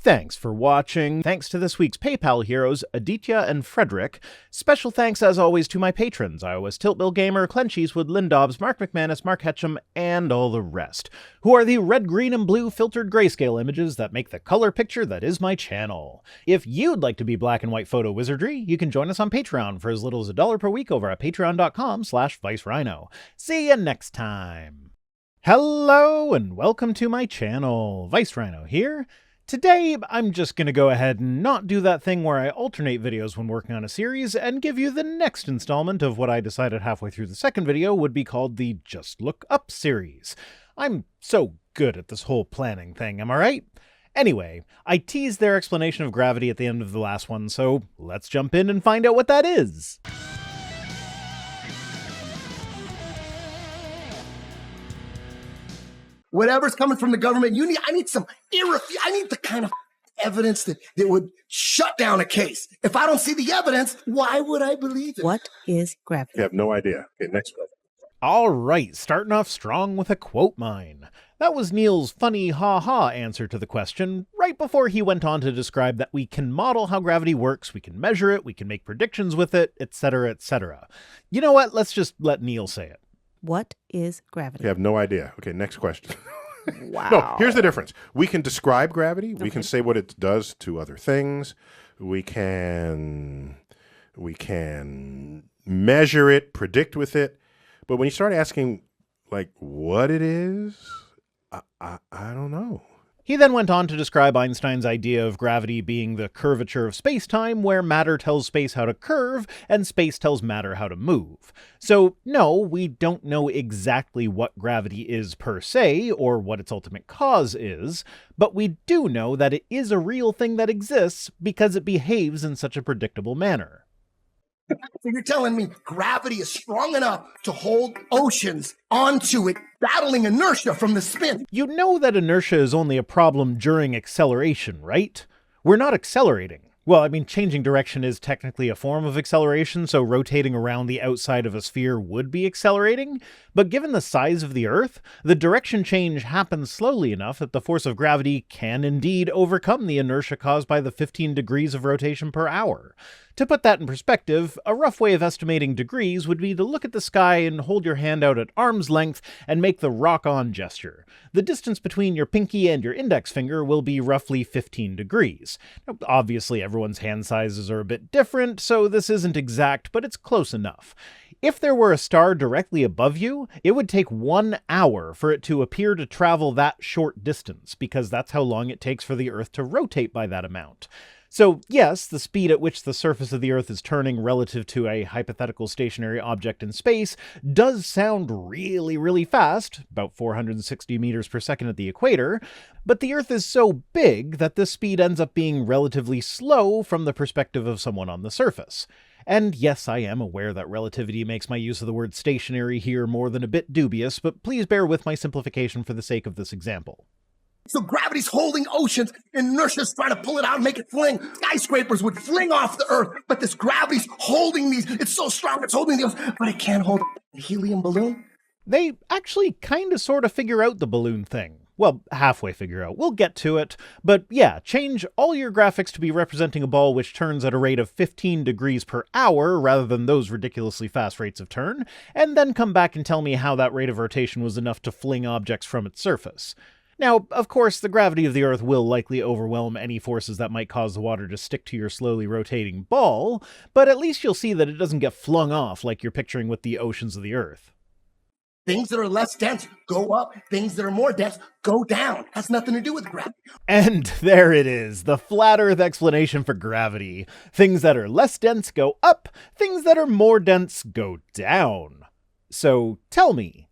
Thanks for watching. Thanks to this week's PayPal heroes, Aditya and Frederick. Special thanks, as always, to my patrons, iOS Tiltbill Gamer, Clench Eastwood, Lindobbs, Mark McManus, Mark Ketchum, and all the rest, who are the red, green, and blue filtered grayscale images that make the color picture that is my channel. If you'd like to be black and white photo wizardry, you can join us on Patreon for as little as $1 per week over at patreon.com/ViceRhino. See you next time. Hello, and welcome to my channel. Vice Rhino here. Today, I'm just going to go ahead and not do that thing where I alternate videos when working on a series and give you the next installment of what I decided halfway through the second video would be called the Just Look Up series. I'm so good at this whole planning thing, am I right? Anyway, I teased their explanation of gravity at the end of the last one, so let's jump in and find out what that is. Whatever's coming from the government, I need the kind of evidence that would shut down a case. If I don't see the evidence, why would I believe it? What is gravity? You have no idea. Okay, next one. All right, starting off strong with a quote mine. That was Neil's funny ha-ha answer to the question, right before he went on to describe that we can model how gravity works, we can measure it, we can make predictions with it, etc., etc. You know what? Let's just let Neil say it. What is gravity? You have no idea. Okay, next question. Wow. No, here's the difference. We can describe gravity. We can say what it does to other things. We can measure it, predict with it. But when you start asking, like, what it is, I don't know. He then went on to describe Einstein's idea of gravity being the curvature of space-time, where matter tells space how to curve, and space tells matter how to move. So, no, we don't know exactly what gravity is per se, or what its ultimate cause is, but we do know that it is a real thing that exists because it behaves in such a predictable manner. So you're telling me gravity is strong enough to hold oceans onto it, battling inertia from the spin? You know that inertia is only a problem during acceleration, right? We're not accelerating. Well, I mean, changing direction is technically a form of acceleration, so rotating around the outside of a sphere would be accelerating, but given the size of the Earth, the direction change happens slowly enough that the force of gravity can indeed overcome the inertia caused by the 15 degrees of rotation per hour. To put that in perspective, a rough way of estimating degrees would be to look at the sky and hold your hand out at arm's length and make the rock-on gesture. The distance between your pinky and your index finger will be roughly 15 degrees. Now, obviously, everyone's hand sizes are a bit different, so this isn't exact, but it's close enough. If there were a star directly above you, it would take 1 hour for it to appear to travel that short distance, because that's how long it takes for the Earth to rotate by that amount. So yes, the speed at which the surface of the Earth is turning relative to a hypothetical stationary object in space does sound really, really fast, about 460 meters per second at the equator, but the Earth is so big that this speed ends up being relatively slow from the perspective of someone on the surface. And yes, I am aware that relativity makes my use of the word stationary here more than a bit dubious, but please bear with my simplification for the sake of this example. So gravity's holding oceans, and inertia's trying to pull it out and make it fling. Skyscrapers would fling off the Earth, but this gravity's holding these. It's so strong, it's holding the Earth, but it can't hold a helium balloon. They actually kind of sort of figure out the balloon thing. Well, halfway figure out. We'll get to it. But yeah, change all your graphics to be representing a ball which turns at a rate of 15 degrees per hour rather than those ridiculously fast rates of turn, and then come back and tell me how that rate of rotation was enough to fling objects from its surface. Now, of course, the gravity of the Earth will likely overwhelm any forces that might cause the water to stick to your slowly rotating ball, but at least you'll see that it doesn't get flung off like you're picturing with the oceans of the Earth. Things that are less dense go up, things that are more dense go down. Has nothing to do with gravity. And there it is, the flat Earth explanation for gravity. Things that are less dense go up, things that are more dense go down. So tell me,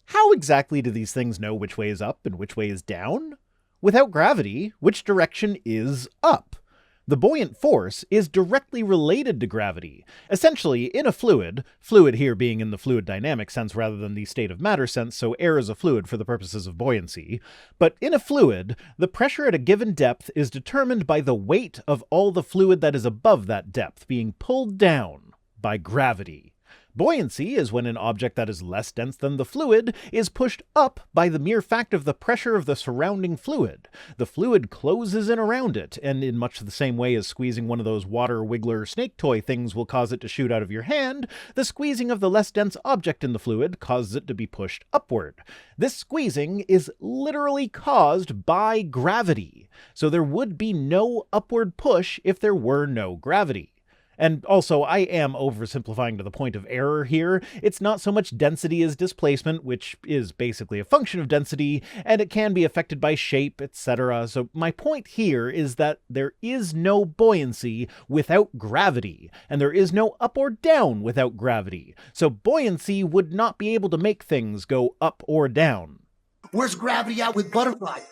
how exactly do these things know which way is up and which way is down? Without gravity, which direction is up? The buoyant force is directly related to gravity. Essentially, in a fluid here being in the fluid dynamic sense rather than the state of matter sense, so air is a fluid for the purposes of buoyancy, but in a fluid, the pressure at a given depth is determined by the weight of all the fluid that is above that depth being pulled down by gravity. Buoyancy is when an object that is less dense than the fluid is pushed up by the mere fact of the pressure of the surrounding fluid. The fluid closes in around it, and in much the same way as squeezing one of those water wiggler snake toy things will cause it to shoot out of your hand, the squeezing of the less dense object in the fluid causes it to be pushed upward. This squeezing is literally caused by gravity, so there would be no upward push if there were no gravity. And also, I am oversimplifying to the point of error here. It's not so much density as displacement, which is basically a function of density, and it can be affected by shape, etc. So my point here is that there is no buoyancy without gravity, and there is no up or down without gravity. So buoyancy would not be able to make things go up or down. Where's gravity at with butterflies?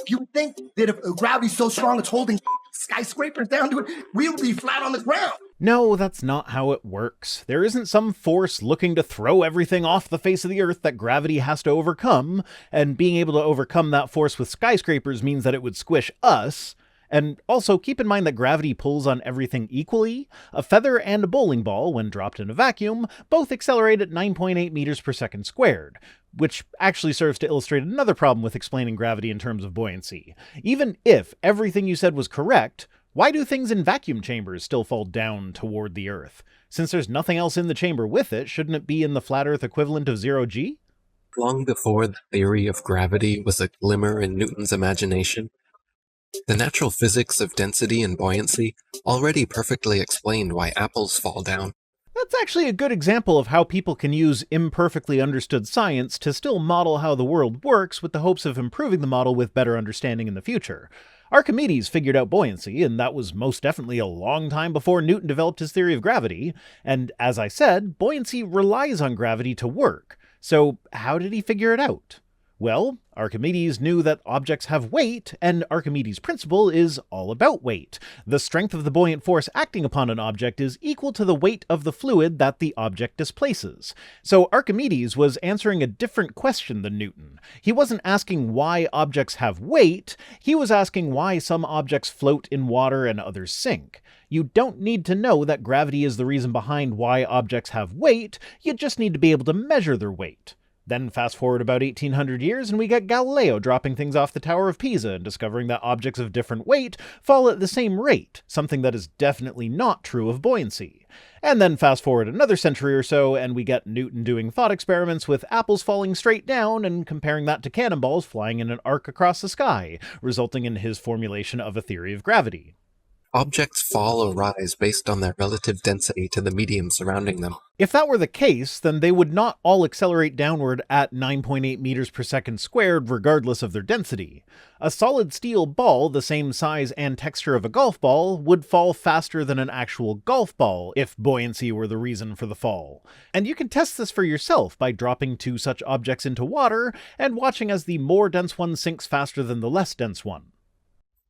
You would think that if gravity's so strong it's holding skyscrapers down to it, we would be flat on the ground. No, that's not how it works. There isn't some force looking to throw everything off the face of the Earth that gravity has to overcome, and being able to overcome that force with skyscrapers means that it would squish us. And also, keep in mind that gravity pulls on everything equally. A feather and a bowling ball, when dropped in a vacuum, both accelerate at 9.8 meters per second squared, which actually serves to illustrate another problem with explaining gravity in terms of buoyancy. Even if everything you said was correct, why do things in vacuum chambers still fall down toward the Earth? Since there's nothing else in the chamber with it, shouldn't it be in the flat Earth equivalent of 0g? Long before the theory of gravity was a glimmer in Newton's imagination, the natural physics of density and buoyancy already perfectly explained why apples fall down. That's actually a good example of how people can use imperfectly understood science to still model how the world works with the hopes of improving the model with better understanding in the future. Archimedes figured out buoyancy, and that was most definitely a long time before Newton developed his theory of gravity, and as I said, buoyancy relies on gravity to work. So how did he figure it out? Well, Archimedes knew that objects have weight, and Archimedes' principle is all about weight. The strength of the buoyant force acting upon an object is equal to the weight of the fluid that the object displaces. So Archimedes was answering a different question than Newton. He wasn't asking why objects have weight, he was asking why some objects float in water and others sink. You don't need to know that gravity is the reason behind why objects have weight, you just need to be able to measure their weight. Then fast forward about 1800 years and we get Galileo dropping things off the Tower of Pisa and discovering that objects of different weight fall at the same rate, something that is definitely not true of buoyancy. And then fast forward another century or so and we get Newton doing thought experiments with apples falling straight down and comparing that to cannonballs flying in an arc across the sky, resulting in his formulation of a theory of gravity. Objects fall or rise based on their relative density to the medium surrounding them. If that were the case, then they would not all accelerate downward at 9.8 meters per second squared regardless of their density. A solid steel ball the same size and texture of a golf ball would fall faster than an actual golf ball if buoyancy were the reason for the fall. And you can test this for yourself by dropping two such objects into water and watching as the more dense one sinks faster than the less dense one.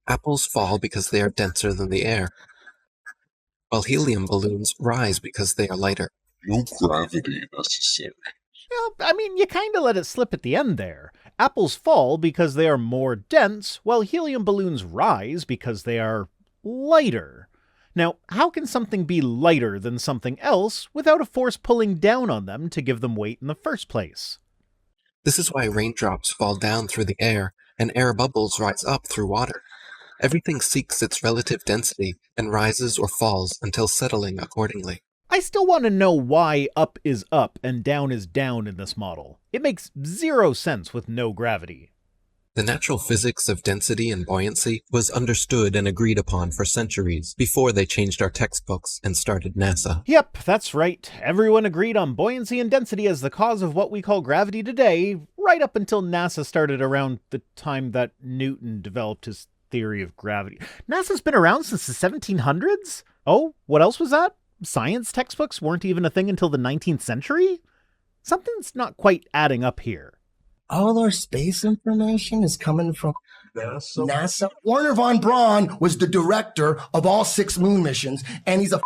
Apples fall because they are denser than the air, while helium balloons rise because they are lighter. No gravity necessary. Well, I mean, you kinda let it slip at the end there. Apples fall because they are more dense, while helium balloons rise because they are lighter. Now, how can something be lighter than something else without a force pulling down on them to give them weight in the first place? This is why raindrops fall down through the air and air bubbles rise up through water. Everything seeks its relative density and rises or falls until settling accordingly. I still want to know why up is up and down is down in this model. It makes zero sense with no gravity. The natural physics of density and buoyancy was understood and agreed upon for centuries before they changed our textbooks and started NASA. Yep, that's right. Everyone agreed on buoyancy and density as the cause of what we call gravity today, right up until NASA started around the time that Newton developed his theory of gravity. NASA's been around since the 1700s? Oh, what else was that? Science textbooks weren't even a thing until the 19th century? Something's not quite adding up here. All our space information is coming from NASA. Werner von Braun was the director of all 6 moon missions, and he's a...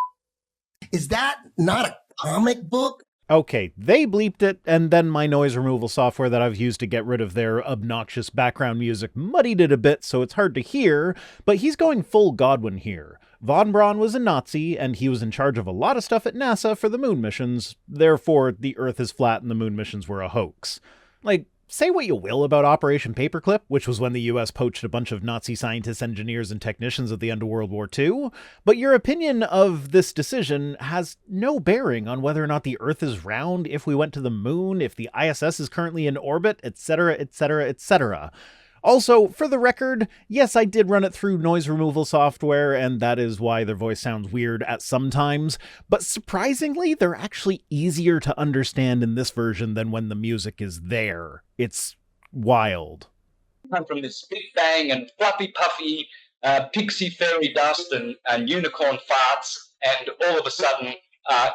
Is that not a comic book? Okay, they bleeped it, and then my noise removal software that I've used to get rid of their obnoxious background music muddied it a bit so it's hard to hear, but he's going full Godwin here. Von Braun was a Nazi, and he was in charge of a lot of stuff at NASA for the moon missions, therefore the Earth is flat and the moon missions were a hoax. Like, say what you will about Operation Paperclip, which was when the US poached a bunch of Nazi scientists, engineers, and technicians at the end of World War II, but your opinion of this decision has no bearing on whether or not the Earth is round, if we went to the moon, if the ISS is currently in orbit, etc., etc., etc. Also, for the record, yes, I did run it through noise removal software, and that is why their voice sounds weird at some times, but surprisingly, they're actually easier to understand in this version than when the music is there. It's wild. Come from this big bang and fluffy puffy pixie fairy dust and unicorn farts, and all of a sudden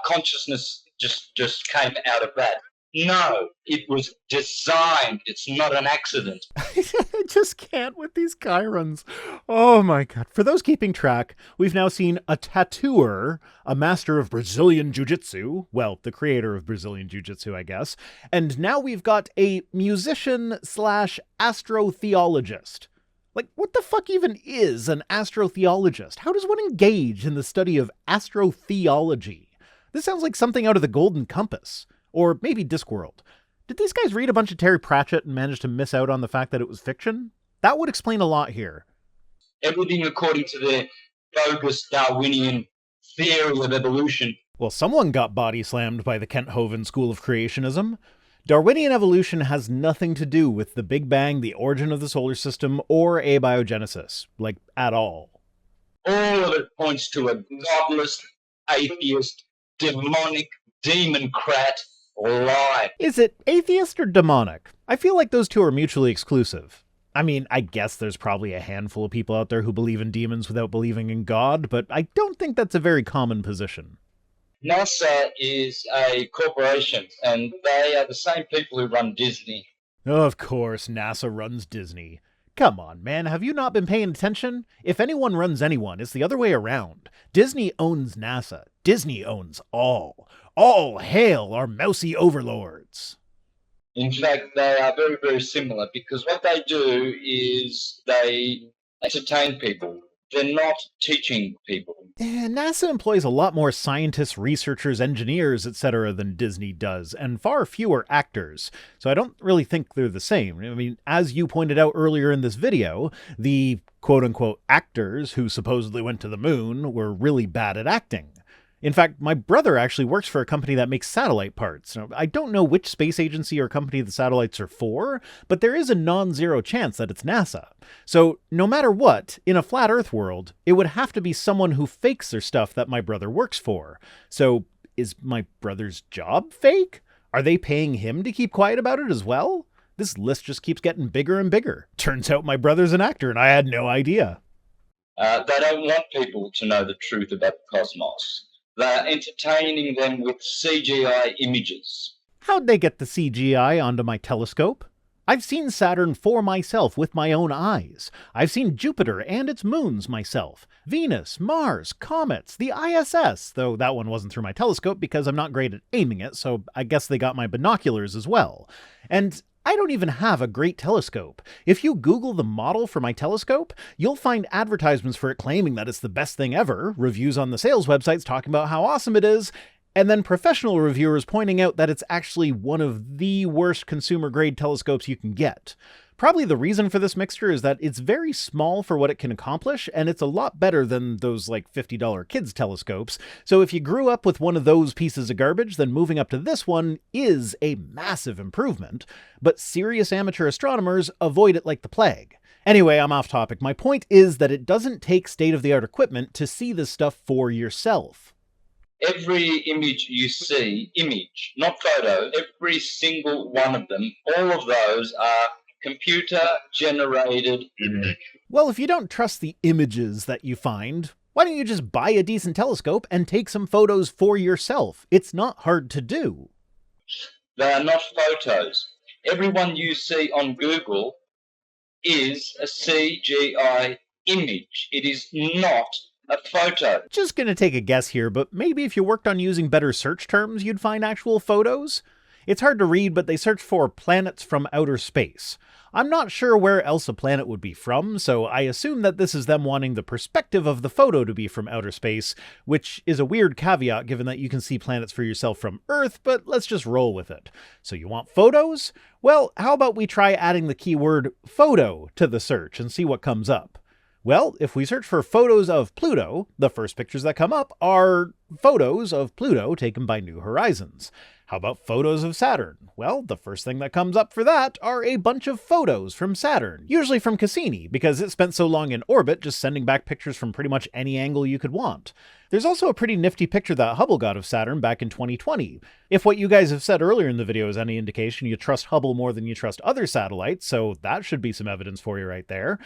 consciousness just came out of that. No, it was designed. It's not an accident. I just can't with these Chirons. Oh my god. For those keeping track, we've now seen a tattooer, a master of Brazilian Jiu-Jitsu, well, the creator of Brazilian Jiu-Jitsu, I guess, and now we've got a musician slash astrotheologist. Like, what the fuck even is an astrotheologist? How does one engage in the study of astrotheology? This sounds like something out of the Golden Compass. Or maybe Discworld. Did these guys read a bunch of Terry Pratchett and manage to miss out on the fact that it was fiction? That would explain a lot here. Everything according to the bogus Darwinian theory of evolution. Well, someone got body slammed by the Kent Hovind School of Creationism. Darwinian evolution has nothing to do with the Big Bang, the origin of the solar system, or abiogenesis. Like, at all. All of it points to a godless, atheist, demonic, demon-crat lie. Is it atheist or demonic? I feel like those two are mutually exclusive. I mean, I guess there's probably a handful of people out there who believe in demons without believing in God, but I don't think that's a very common position. NASA is a corporation, and they are the same people who run Disney. Of course, NASA runs Disney. Come on, man, have you not been paying attention? If anyone runs anyone, it's the other way around. Disney owns NASA. Disney owns all. All hail our mousy overlords. In fact, they are very, very similar because what they do is they entertain people. They're not teaching people. NASA employs a lot more scientists, researchers, engineers, etc. than Disney does, and far fewer actors. So I don't really think they're the same. I mean, as you pointed out earlier in this video, the quote-unquote actors who supposedly went to the moon were really bad at acting. In fact, my brother actually works for a company that makes satellite parts. Now, I don't know which space agency or company the satellites are for, but there is a non-zero chance that it's NASA. So no matter what, in a flat Earth world, it would have to be someone who fakes their stuff that my brother works for. So is my brother's job fake? Are they paying him to keep quiet about it as well? This list just keeps getting bigger and bigger. Turns out my brother's an actor and I had no idea. They don't want people to know the truth about the cosmos. They're entertaining them with CGI images. How'd they get the CGI onto my telescope? I've seen Saturn for myself with my own eyes. I've seen Jupiter and its moons myself. Venus, Mars, comets, the ISS, though that one wasn't through my telescope because I'm not great at aiming it, so I guess they got my binoculars as well. And I don't even have a great telescope. If you Google the model for my telescope, you'll find advertisements for it claiming that it's the best thing ever, reviews on the sales websites talking about how awesome it is, and then professional reviewers pointing out that it's actually one of the worst consumer-grade telescopes you can get. Probably the reason for this mixture is that it's very small for what it can accomplish, and it's a lot better than those like $50 kids telescopes. So if you grew up with one of those pieces of garbage, then moving up to this one is a massive improvement. But serious amateur astronomers avoid it like the plague. Anyway, I'm off topic. My point is that it doesn't take state-of-the-art equipment to see this stuff for yourself. Every image you see, image, not photo, every single one of them, all of those are computer-generated image. Well, if you don't trust the images that you find, why don't you just buy a decent telescope and take some photos for yourself? It's not hard to do. They are not photos. Everyone you see on Google is a CGI image. It is not a photo. Just gonna take a guess here, but maybe if you worked on using better search terms, you'd find actual photos? It's hard to read, but they search for planets from outer space. I'm not sure where else a planet would be from, so I assume that this is them wanting the perspective of the photo to be from outer space, which is a weird caveat given that you can see planets for yourself from Earth, but let's just roll with it. So you want photos? Well, how about we try adding the keyword photo to the search and see what comes up? Well, if we search for photos of Pluto, the first pictures that come up are photos of Pluto taken by New Horizons. How about photos of Saturn? Well, the first thing that comes up for that are a bunch of photos from Saturn, usually from Cassini, because it spent so long in orbit just sending back pictures from pretty much any angle you could want. There's also a pretty nifty picture that Hubble got of Saturn back in 2020. If what you guys have said earlier in the video is any indication, you trust Hubble more than you trust other satellites, so that should be some evidence for you right there.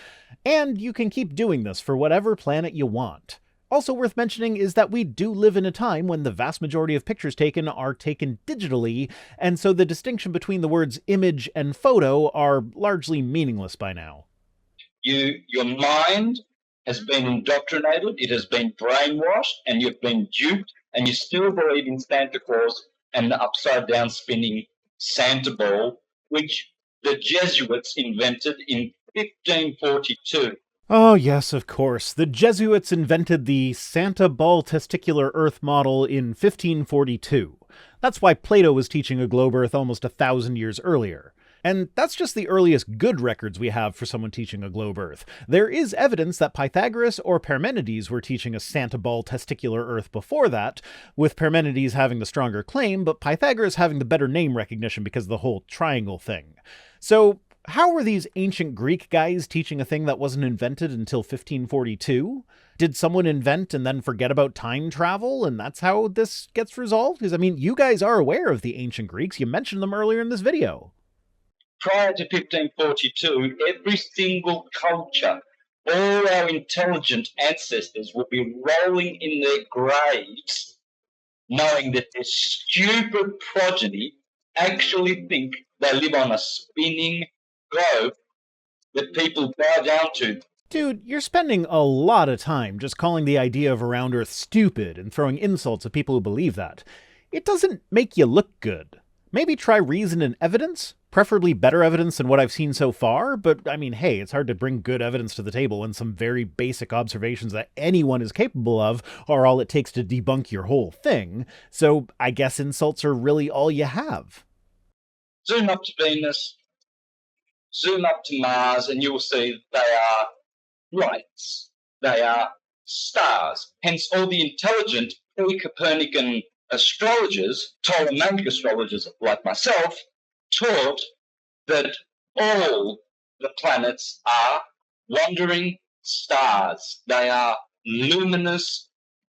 And you can keep doing this for whatever planet you want. Also worth mentioning is that we do live in a time when the vast majority of pictures taken are taken digitally, and so the distinction between the words image and photo are largely meaningless by now. Your mind has been indoctrinated, it has been brainwashed, and you've been duped, and you still believe in Santa Claus and the upside-down spinning Santa ball, which the Jesuits invented in 1542. Oh yes, of course. The Jesuits invented the Santa Ball testicular Earth model in 1542. That's why Plato was teaching a globe Earth almost 1,000 years earlier. And that's just the earliest good records we have for someone teaching a globe Earth. There is evidence that Pythagoras or Parmenides were teaching a Santa Ball testicular Earth before that, with Parmenides having the stronger claim, but Pythagoras having the better name recognition because of the whole triangle thing. So, how were these ancient Greek guys teaching a thing that wasn't invented until 1542? Did someone invent and then forget about time travel, and that's how this gets resolved? Because, I mean, you guys are aware of the ancient Greeks. You mentioned them earlier in this video. Prior to 1542, every single culture, all our intelligent ancestors will be rolling in their graves knowing that their stupid progeny actually think they live on a spinning globe that people bow down to. Dude, you're spending a lot of time just calling the idea of a round Earth stupid and throwing insults at people who believe that. It doesn't make you look good. Maybe try reason and evidence? Preferably better evidence than what I've seen so far, but I mean, hey, it's hard to bring good evidence to the table when some very basic observations that anyone is capable of are all it takes to debunk your whole thing, so I guess insults are really all you have. Zoom up to Venus, zoom up to Mars, and you'll see they are lights. They are stars. Hence, all the intelligent pre-Copernican astrologers, Ptolemaic astrologers like myself, taught that all the planets are wandering stars. They are luminous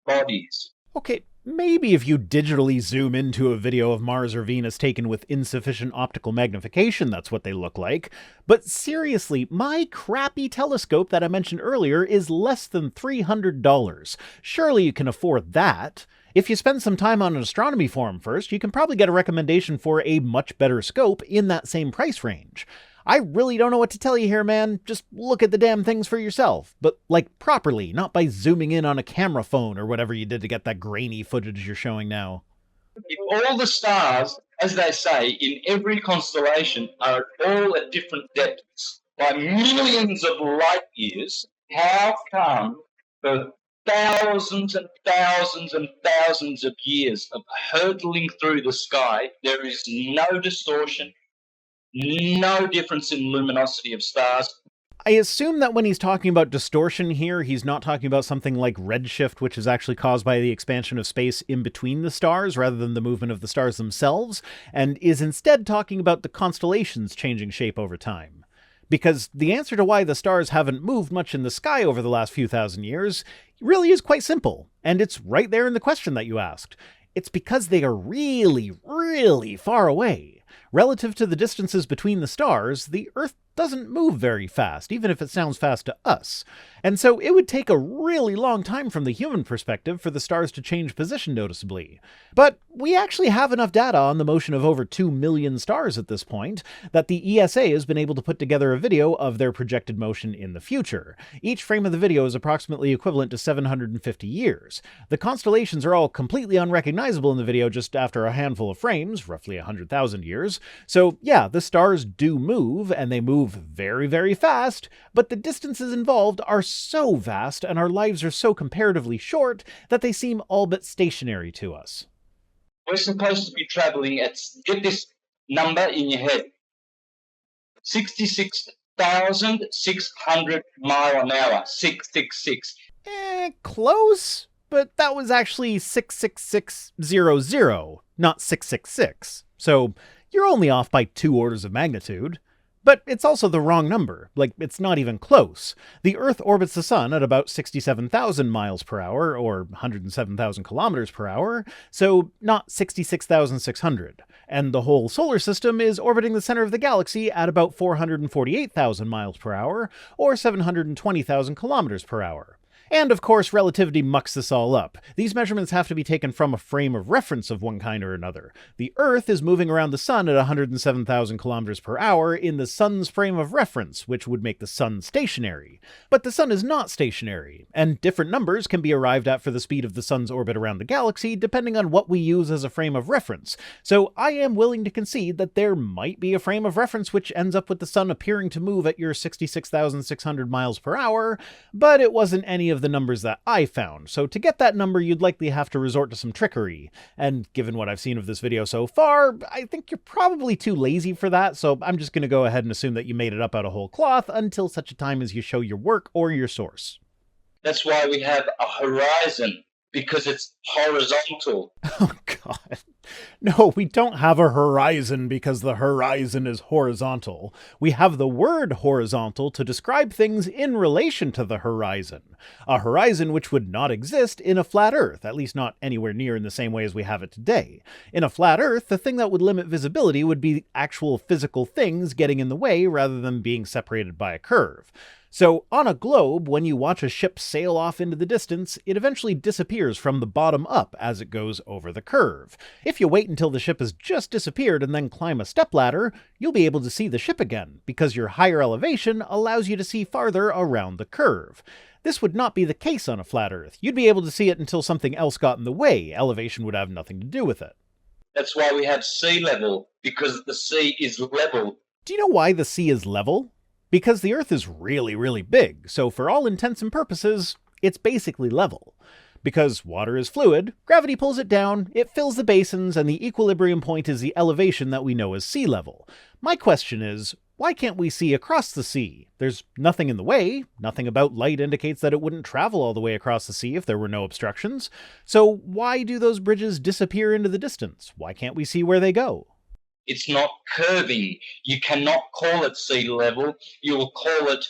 bodies. Okay, maybe if you digitally zoom into a video of Mars or Venus taken with insufficient optical magnification, that's what they look like. But seriously, my crappy telescope that I mentioned earlier is less than $300. Surely you can afford that. If you spend some time on an astronomy forum first, you can probably get a recommendation for a much better scope in that same price range. I really don't know what to tell you here, man. Just look at the damn things for yourself. But, like, properly, not by zooming in on a camera phone or whatever you did to get that grainy footage you're showing now. If all the stars, as they say, in every constellation are all at different depths by millions of light years, how come for thousands and thousands and thousands of years of hurtling through the sky, there is no distortion, no difference in luminosity of stars? I assume that when he's talking about distortion here, he's not talking about something like redshift, which is actually caused by the expansion of space in between the stars rather than the movement of the stars themselves, and is instead talking about the constellations changing shape over time. Because the answer to why the stars haven't moved much in the sky over the last few thousand years really is quite simple, and it's right there in the question that you asked. It's because they are really, really far away. Relative to the distances between the stars, the Earth doesn't move very fast, even if it sounds fast to us. And so it would take a really long time from the human perspective for the stars to change position noticeably. But we actually have enough data on the motion of over 2 million stars at this point that the ESA has been able to put together a video of their projected motion in the future. Each frame of the video is approximately equivalent to 750 years. The constellations are all completely unrecognizable in the video just after a handful of frames, roughly 100,000 years. So yeah, the stars do move, and they move very, very fast, but the distances involved are so vast and our lives are so comparatively short that they seem all but stationary to us. We're supposed to be traveling at, get this number in your head, 66,600 mile an hour, 666. Close, but that was actually 66600, not 666. So you're only off by 2 orders of magnitude. But it's also the wrong number. Like, it's not even close. The Earth orbits the Sun at about 67,000 miles per hour, or 107,000 kilometers per hour, so not 66,600. And the whole solar system is orbiting the center of the galaxy at about 448,000 miles per hour, or 720,000 kilometers per hour. And of course, relativity mucks this all up. These measurements have to be taken from a frame of reference of one kind or another. The Earth is moving around the Sun at 107,000 kilometers per hour in the Sun's frame of reference, which would make the Sun stationary. But the Sun is not stationary, and different numbers can be arrived at for the speed of the Sun's orbit around the galaxy depending on what we use as a frame of reference. So I am willing to concede that there might be a frame of reference which ends up with the Sun appearing to move at your 66,600 miles per hour, but it wasn't any of the numbers that I found, so to get that number you'd likely have to resort to some trickery, and given what I've seen of this video so far, I think you're probably too lazy for that, so I'm just going to go ahead and assume that you made it up out of whole cloth until such a time as you show your work or your source. That's why we have a horizon, because it's horizontal. Oh god. No, we don't have a horizon because the horizon is horizontal. We have the word horizontal to describe things in relation to the horizon. A horizon which would not exist in a flat Earth, at least not anywhere near in the same way as we have it today. In a flat Earth, the thing that would limit visibility would be actual physical things getting in the way rather than being separated by a curve. So, on a globe, when you watch a ship sail off into the distance, it eventually disappears from the bottom up as it goes over the curve. If you wait until the ship has just disappeared and then climb a stepladder, you'll be able to see the ship again, because your higher elevation allows you to see farther around the curve. This would not be the case on a flat Earth. You'd be able to see it until something else got in the way. Elevation would have nothing to do with it. That's why we have sea level, because the sea is level. Do you know why the sea is level? Because the Earth is really, really big, so for all intents and purposes, it's basically level. Because water is fluid, gravity pulls it down, it fills the basins, and the equilibrium point is the elevation that we know as sea level. My question is, Why can't we see across the sea? There's nothing in the way. Nothing about light indicates that it wouldn't travel all the way across the sea if there were no obstructions. So why do those bridges disappear into the distance? Why can't we see where they go? It's not curving. You cannot call it sea level. You will call it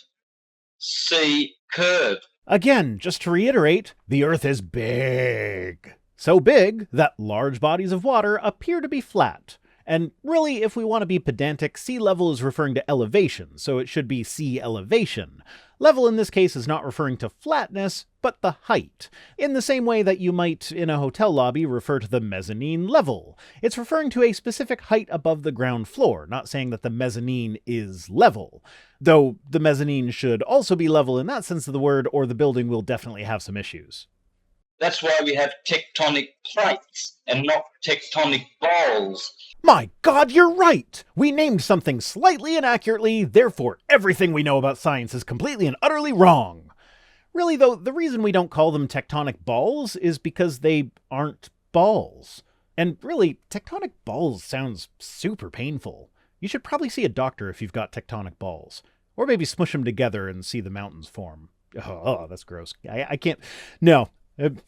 sea curve. Again, just to reiterate, the Earth is big. So big that large bodies of water appear to be flat. And really, if we want to be pedantic, sea level is referring to elevation, so it should be sea elevation. Level in this case is not referring to flatness, but the height. In the same way that you might, in a hotel lobby, refer to the mezzanine level. It's referring to a specific height above the ground floor, not saying that the mezzanine is level. Though the mezzanine should also be level in that sense of the word, or the building will definitely have some issues. That's why we have tectonic plates and not tectonic bowls. My God, you're right! We named something slightly inaccurately, therefore everything we know about science is completely and utterly wrong. Really, though, the reason we don't call them tectonic balls is because they aren't balls. And really, tectonic balls sounds super painful. You should probably see a doctor if you've got tectonic balls. Or maybe smush them together and see the mountains form. Oh, that's gross. I can't... No.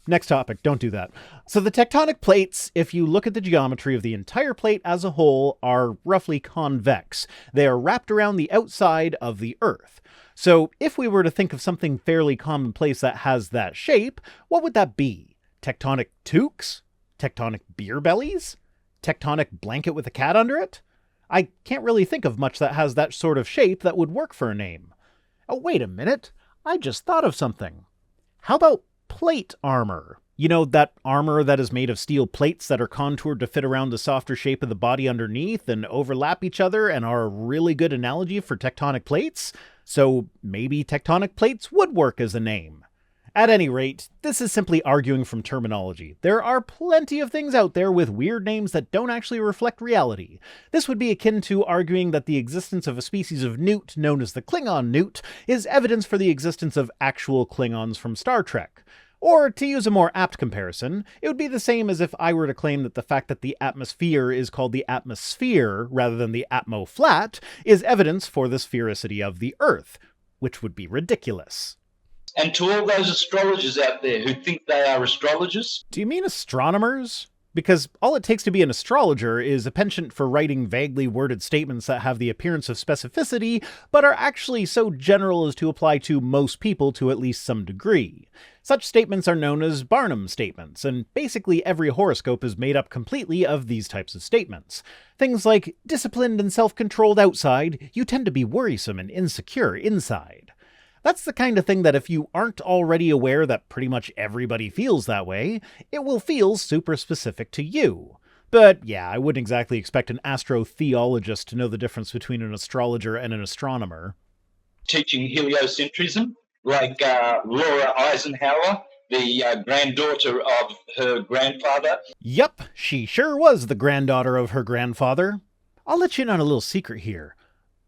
Next topic, don't do that. So the tectonic plates, if you look at the geometry of the entire plate as a whole, are roughly convex. They are wrapped around the outside of the Earth. So if we were to think of something fairly commonplace that has that shape, what would that be? Tectonic toques? Tectonic beer bellies? Tectonic blanket with a cat under it? I can't really think of much that has that sort of shape that would work for a name. Oh, wait a minute. I just thought of something. How about plate armor? You know, that armor that is made of steel plates that are contoured to fit around the softer shape of the body underneath and overlap each other and are a really good analogy for tectonic plates? So maybe tectonic plates would work as a name. At any rate, this is simply arguing from terminology. There are plenty of things out there with weird names that don't actually reflect reality. This would be akin to arguing that the existence of a species of newt known as the Klingon newt is evidence for the existence of actual Klingons from Star Trek. Or, to use a more apt comparison, it would be the same as if I were to claim that the fact that the atmosphere is called the atmosphere rather than the atmo-flat is evidence for the sphericity of the Earth, which would be ridiculous. And to all those astrologers out there who think they are astrologers... Do you mean astronomers? Because all it takes to be an astrologer is a penchant for writing vaguely worded statements that have the appearance of specificity, but are actually so general as to apply to most people to at least some degree. Such statements are known as Barnum statements, and basically every horoscope is made up completely of these types of statements. Things like, disciplined and self-controlled outside, you tend to be worrisome and insecure inside. That's the kind of thing that if you aren't already aware that pretty much everybody feels that way, it will feel super specific to you. But yeah, I wouldn't exactly expect an astrotheologist to know the difference between an astrologer and an astronomer. Teaching heliocentrism, like Laura Eisenhower, the granddaughter of her grandfather. Yup, she sure was the granddaughter of her grandfather. I'll let you in on a little secret here.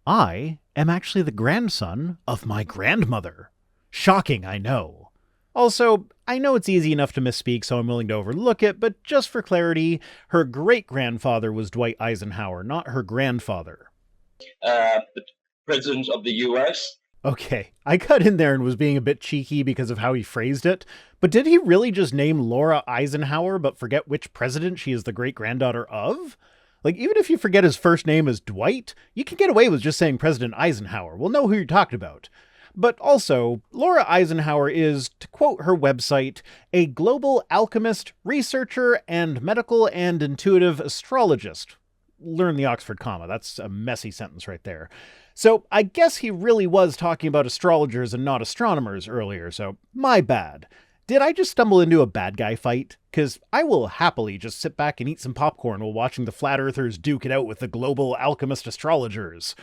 I am actually the grandson of my grandmother. Shocking, I know. Also, I know it's easy enough to misspeak, so I'm willing to overlook it, but just for clarity, her great-grandfather was Dwight Eisenhower, not her grandfather. The President of the US. Okay, I cut in there and was being a bit cheeky because of how he phrased it, but did he really just name Laura Eisenhower but forget which president she is the great-granddaughter of? Like, even if you forget his first name is Dwight, you can get away with just saying President Eisenhower. We'll know who you're talking about. But also, Laura Eisenhower is, to quote her website, a global alchemist, researcher, and medical and intuitive astrologist. Learn the Oxford comma. That's a messy sentence right there. So I guess he really was talking about astrologers and not astronomers earlier, so my bad. Did I just stumble into a bad guy fight? Because I will happily just sit back and eat some popcorn while watching the flat earthers duke it out with the global alchemist astrologers.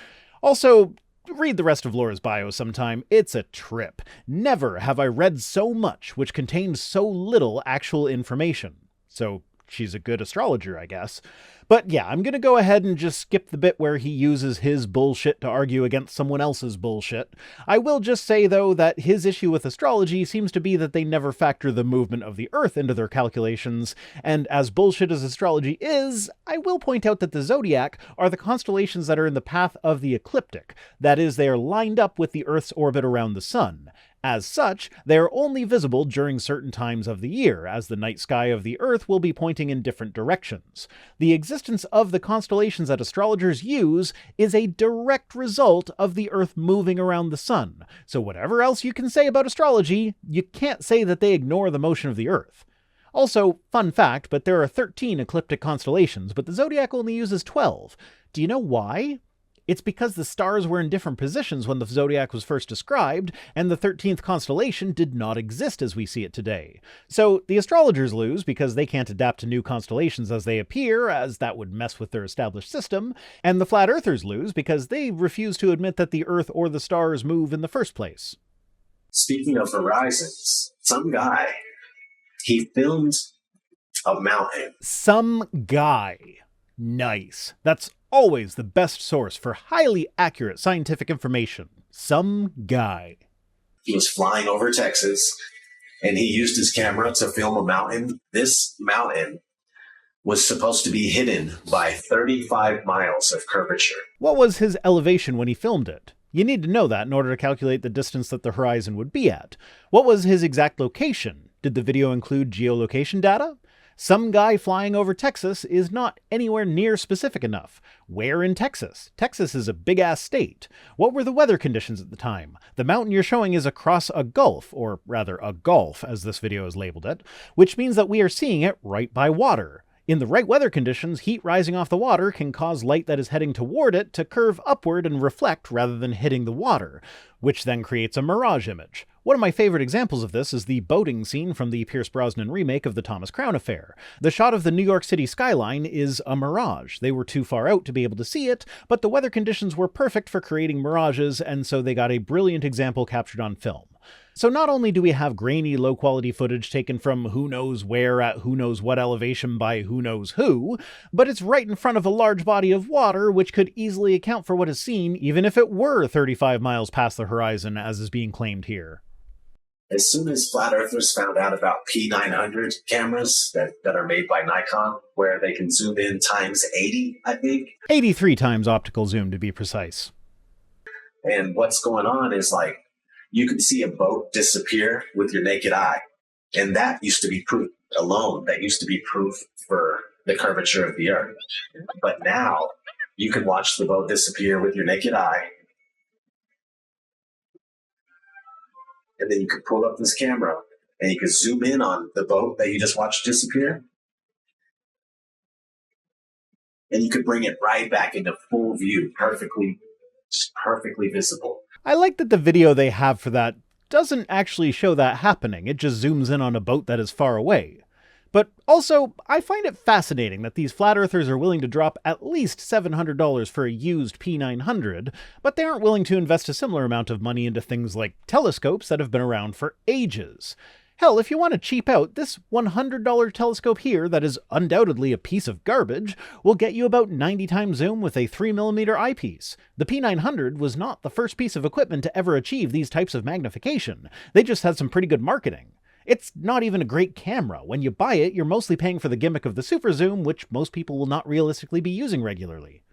Also, read the rest of Laura's bio sometime. It's a trip. Never have I read so much which contains so little actual information. So she's a good astrologer, I guess. But yeah, I'm gonna go ahead and just skip the bit where he uses his bullshit to argue against someone else's bullshit. I will just say, though, that his issue with astrology seems to be that they never factor the movement of the Earth into their calculations, and as bullshit as astrology is, I will point out that the zodiac are the constellations that are in the path of the ecliptic. That is, they are lined up with the Earth's orbit around the sun. As such, they are only visible during certain times of the year, as the night sky of the Earth will be pointing in different directions. The existence of the constellations that astrologers use is a direct result of the Earth moving around the sun, so whatever else you can say about astrology, you can't say that they ignore the motion of the Earth. Also, fun fact, but there are 13 ecliptic constellations, but the zodiac only uses 12. Do you know why? It's because the stars were in different positions when the zodiac was first described, and the 13th constellation did not exist as we see it today. So the astrologers lose because they can't adapt to new constellations as they appear, as that would mess with their established system, and the flat earthers lose because they refuse to admit that the Earth or the stars move in the first place. Speaking of horizons, some guy, he filmed a mountain. Some guy. Nice. That's always the best source for highly accurate scientific information. Some guy. He was flying over Texas, and he used his camera to film a mountain. This mountain was supposed to be hidden by 35 miles of curvature. What was his elevation when he filmed it? You need to know that in order to calculate the distance that the horizon would be at. What was his exact location? Did the video include geolocation data? Some guy flying over Texas is not anywhere near specific enough. Where in Texas? Texas is a big-ass state. What were the weather conditions at the time? The mountain you're showing is across a gulf, or rather a gulf, as this video has labeled it, which means that we are seeing it right by water. In the right weather conditions, heat rising off the water can cause light that is heading toward it to curve upward and reflect rather than hitting the water, which then creates a mirage image. One of my favorite examples of this is the boating scene from the Pierce Brosnan remake of the Thomas Crown Affair. The shot of the New York City skyline is a mirage. They were too far out to be able to see it, but the weather conditions were perfect for creating mirages, and so they got a brilliant example captured on film. So not only do we have grainy, low-quality footage taken from who knows where at who knows what elevation by who knows who, but it's right in front of a large body of water which could easily account for what is seen even if it were 35 miles past the horizon, as is being claimed here. As soon as flat earthers found out about P900 cameras that are made by Nikon, where they can zoom in times 80, I think. 83 times optical zoom, to be precise. And what's going on is, like, you can see a boat disappear with your naked eye. And that used to be proof alone. That used to be proof for the curvature of the Earth. But now you can watch the boat disappear with your naked eye. And then you could pull up this camera and you could zoom in on the boat that you just watched disappear. And you could bring it right back into full view, perfectly visible. I like that the video they have for that doesn't actually show that happening. It just zooms in on a boat that is far away. But also, I find it fascinating that these flat earthers are willing to drop at least $700 for a used P900, but they aren't willing to invest a similar amount of money into things like telescopes that have been around for ages. Hell, if you want to cheap out, this $100 telescope here that is undoubtedly a piece of garbage will get you about 90 times zoom with a 3mm eyepiece. The P900 was not the first piece of equipment to ever achieve these types of magnification. They just had some pretty good marketing. It's not even a great camera. When you buy it, you're mostly paying for the gimmick of the super zoom, which most people will not realistically be using regularly.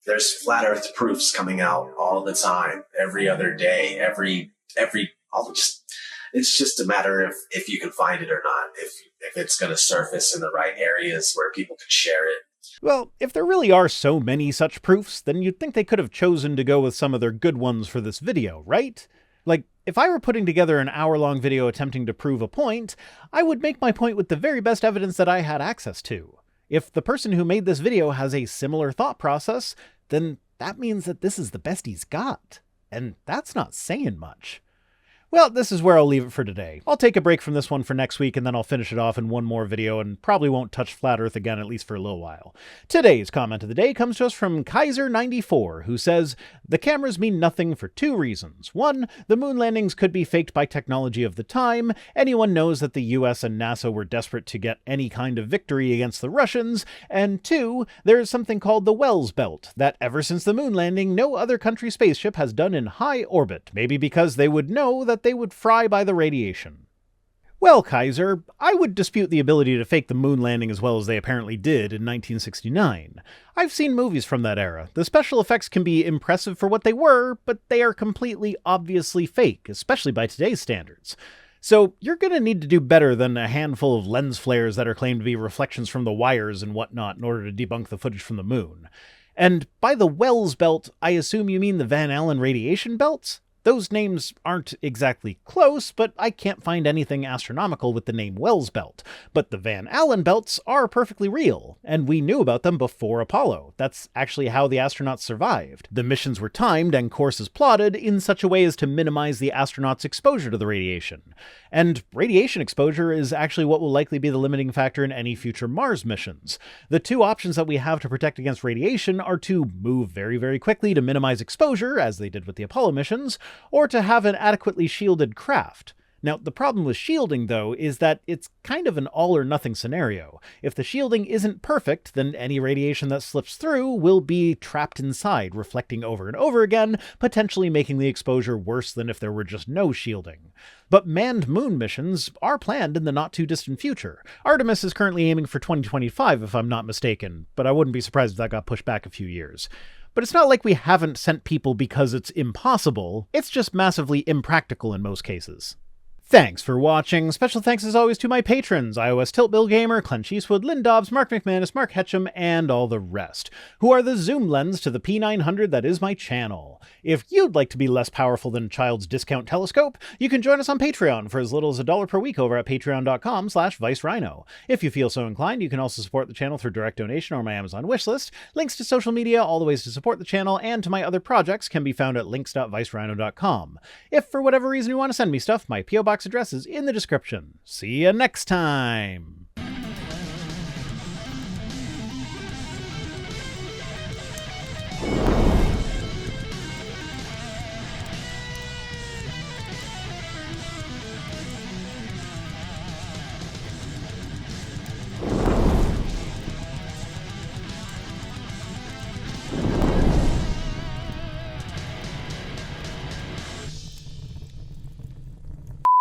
There's flat earth proofs coming out all the time, every other day, it's just a matter of if you can find it or not, if it's going to surface in the right areas where people can share it. Well, if there really are so many such proofs, then you'd think they could have chosen to go with some of their good ones for this video, right? Like, if I were putting together an hour-long video attempting to prove a point, I would make my point with the very best evidence that I had access to. If the person who made this video has a similar thought process, then that means that this is the best he's got. And that's not saying much. Well, this is where I'll leave it for today. I'll take a break from this one for next week, and then I'll finish it off in one more video, and probably won't touch Flat Earth again, at least for a little while. Today's comment of the day comes to us from Kaiser94, who says, "The cameras mean nothing for two reasons. One, the moon landings could be faked by technology of the time. Anyone knows that the US and NASA were desperate to get any kind of victory against the Russians. And two, there is something called the Wells Belt, that ever since the moon landing, no other country's spaceship has done in high orbit, maybe because they would know that they would fry by the radiation." Well, Kaiser, I would dispute the ability to fake the moon landing as well as they apparently did in 1969. I've seen movies from that era. The special effects can be impressive for what they were, but they are completely obviously fake, especially by today's standards. So you're going to need to do better than a handful of lens flares that are claimed to be reflections from the wires and whatnot in order to debunk the footage from the moon. And by the Wells Belt, I assume you mean the Van Allen radiation belts? Those names aren't exactly close, but I can't find anything astronomical with the name Wells Belt. But the Van Allen belts are perfectly real, and we knew about them before Apollo. That's actually how the astronauts survived. The missions were timed and courses plotted in such a way as to minimize the astronauts' exposure to the radiation. And radiation exposure is actually what will likely be the limiting factor in any future Mars missions. The two options that we have to protect against radiation are to move very, very quickly to minimize exposure, as they did with the Apollo missions, or to have an adequately shielded craft. Now, the problem with shielding, though, is that it's kind of an all-or-nothing scenario. If the shielding isn't perfect, then any radiation that slips through will be trapped inside, reflecting over and over again, potentially making the exposure worse than if there were just no shielding. But manned moon missions are planned in the not-too-distant future. Artemis is currently aiming for 2025, if I'm not mistaken, but I wouldn't be surprised if that got pushed back a few years. But it's not like we haven't sent people because it's impossible, it's just massively impractical in most cases. Thanks for watching. Special thanks as always to my patrons, iOS Tilt Bill Gamer, Clench Eastwood, Lynn Dobbs, Mark McManus, Mark Hetcham, and all the rest, who are the zoom lens to the P900 that is my channel. If you'd like to be less powerful than a child's discount telescope, you can join us on Patreon for as little as $1 per week over at patreon.com/ViceRhino. If you feel so inclined, you can also support the channel through direct donation or my Amazon wishlist. Links to social media, all the ways to support the channel, and to my other projects can be found at links.vicerhino.com. If for whatever reason you want to send me stuff, my P.O. Box address is in the description. See you next time!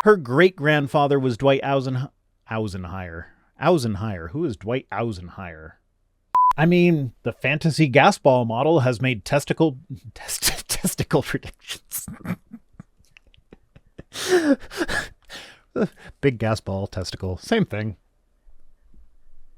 Her great-grandfather was Dwight Eisenhower. Who is Dwight Eisenhower? I mean, the fantasy gas ball model has made testicle predictions. Big gas ball, testicle, same thing.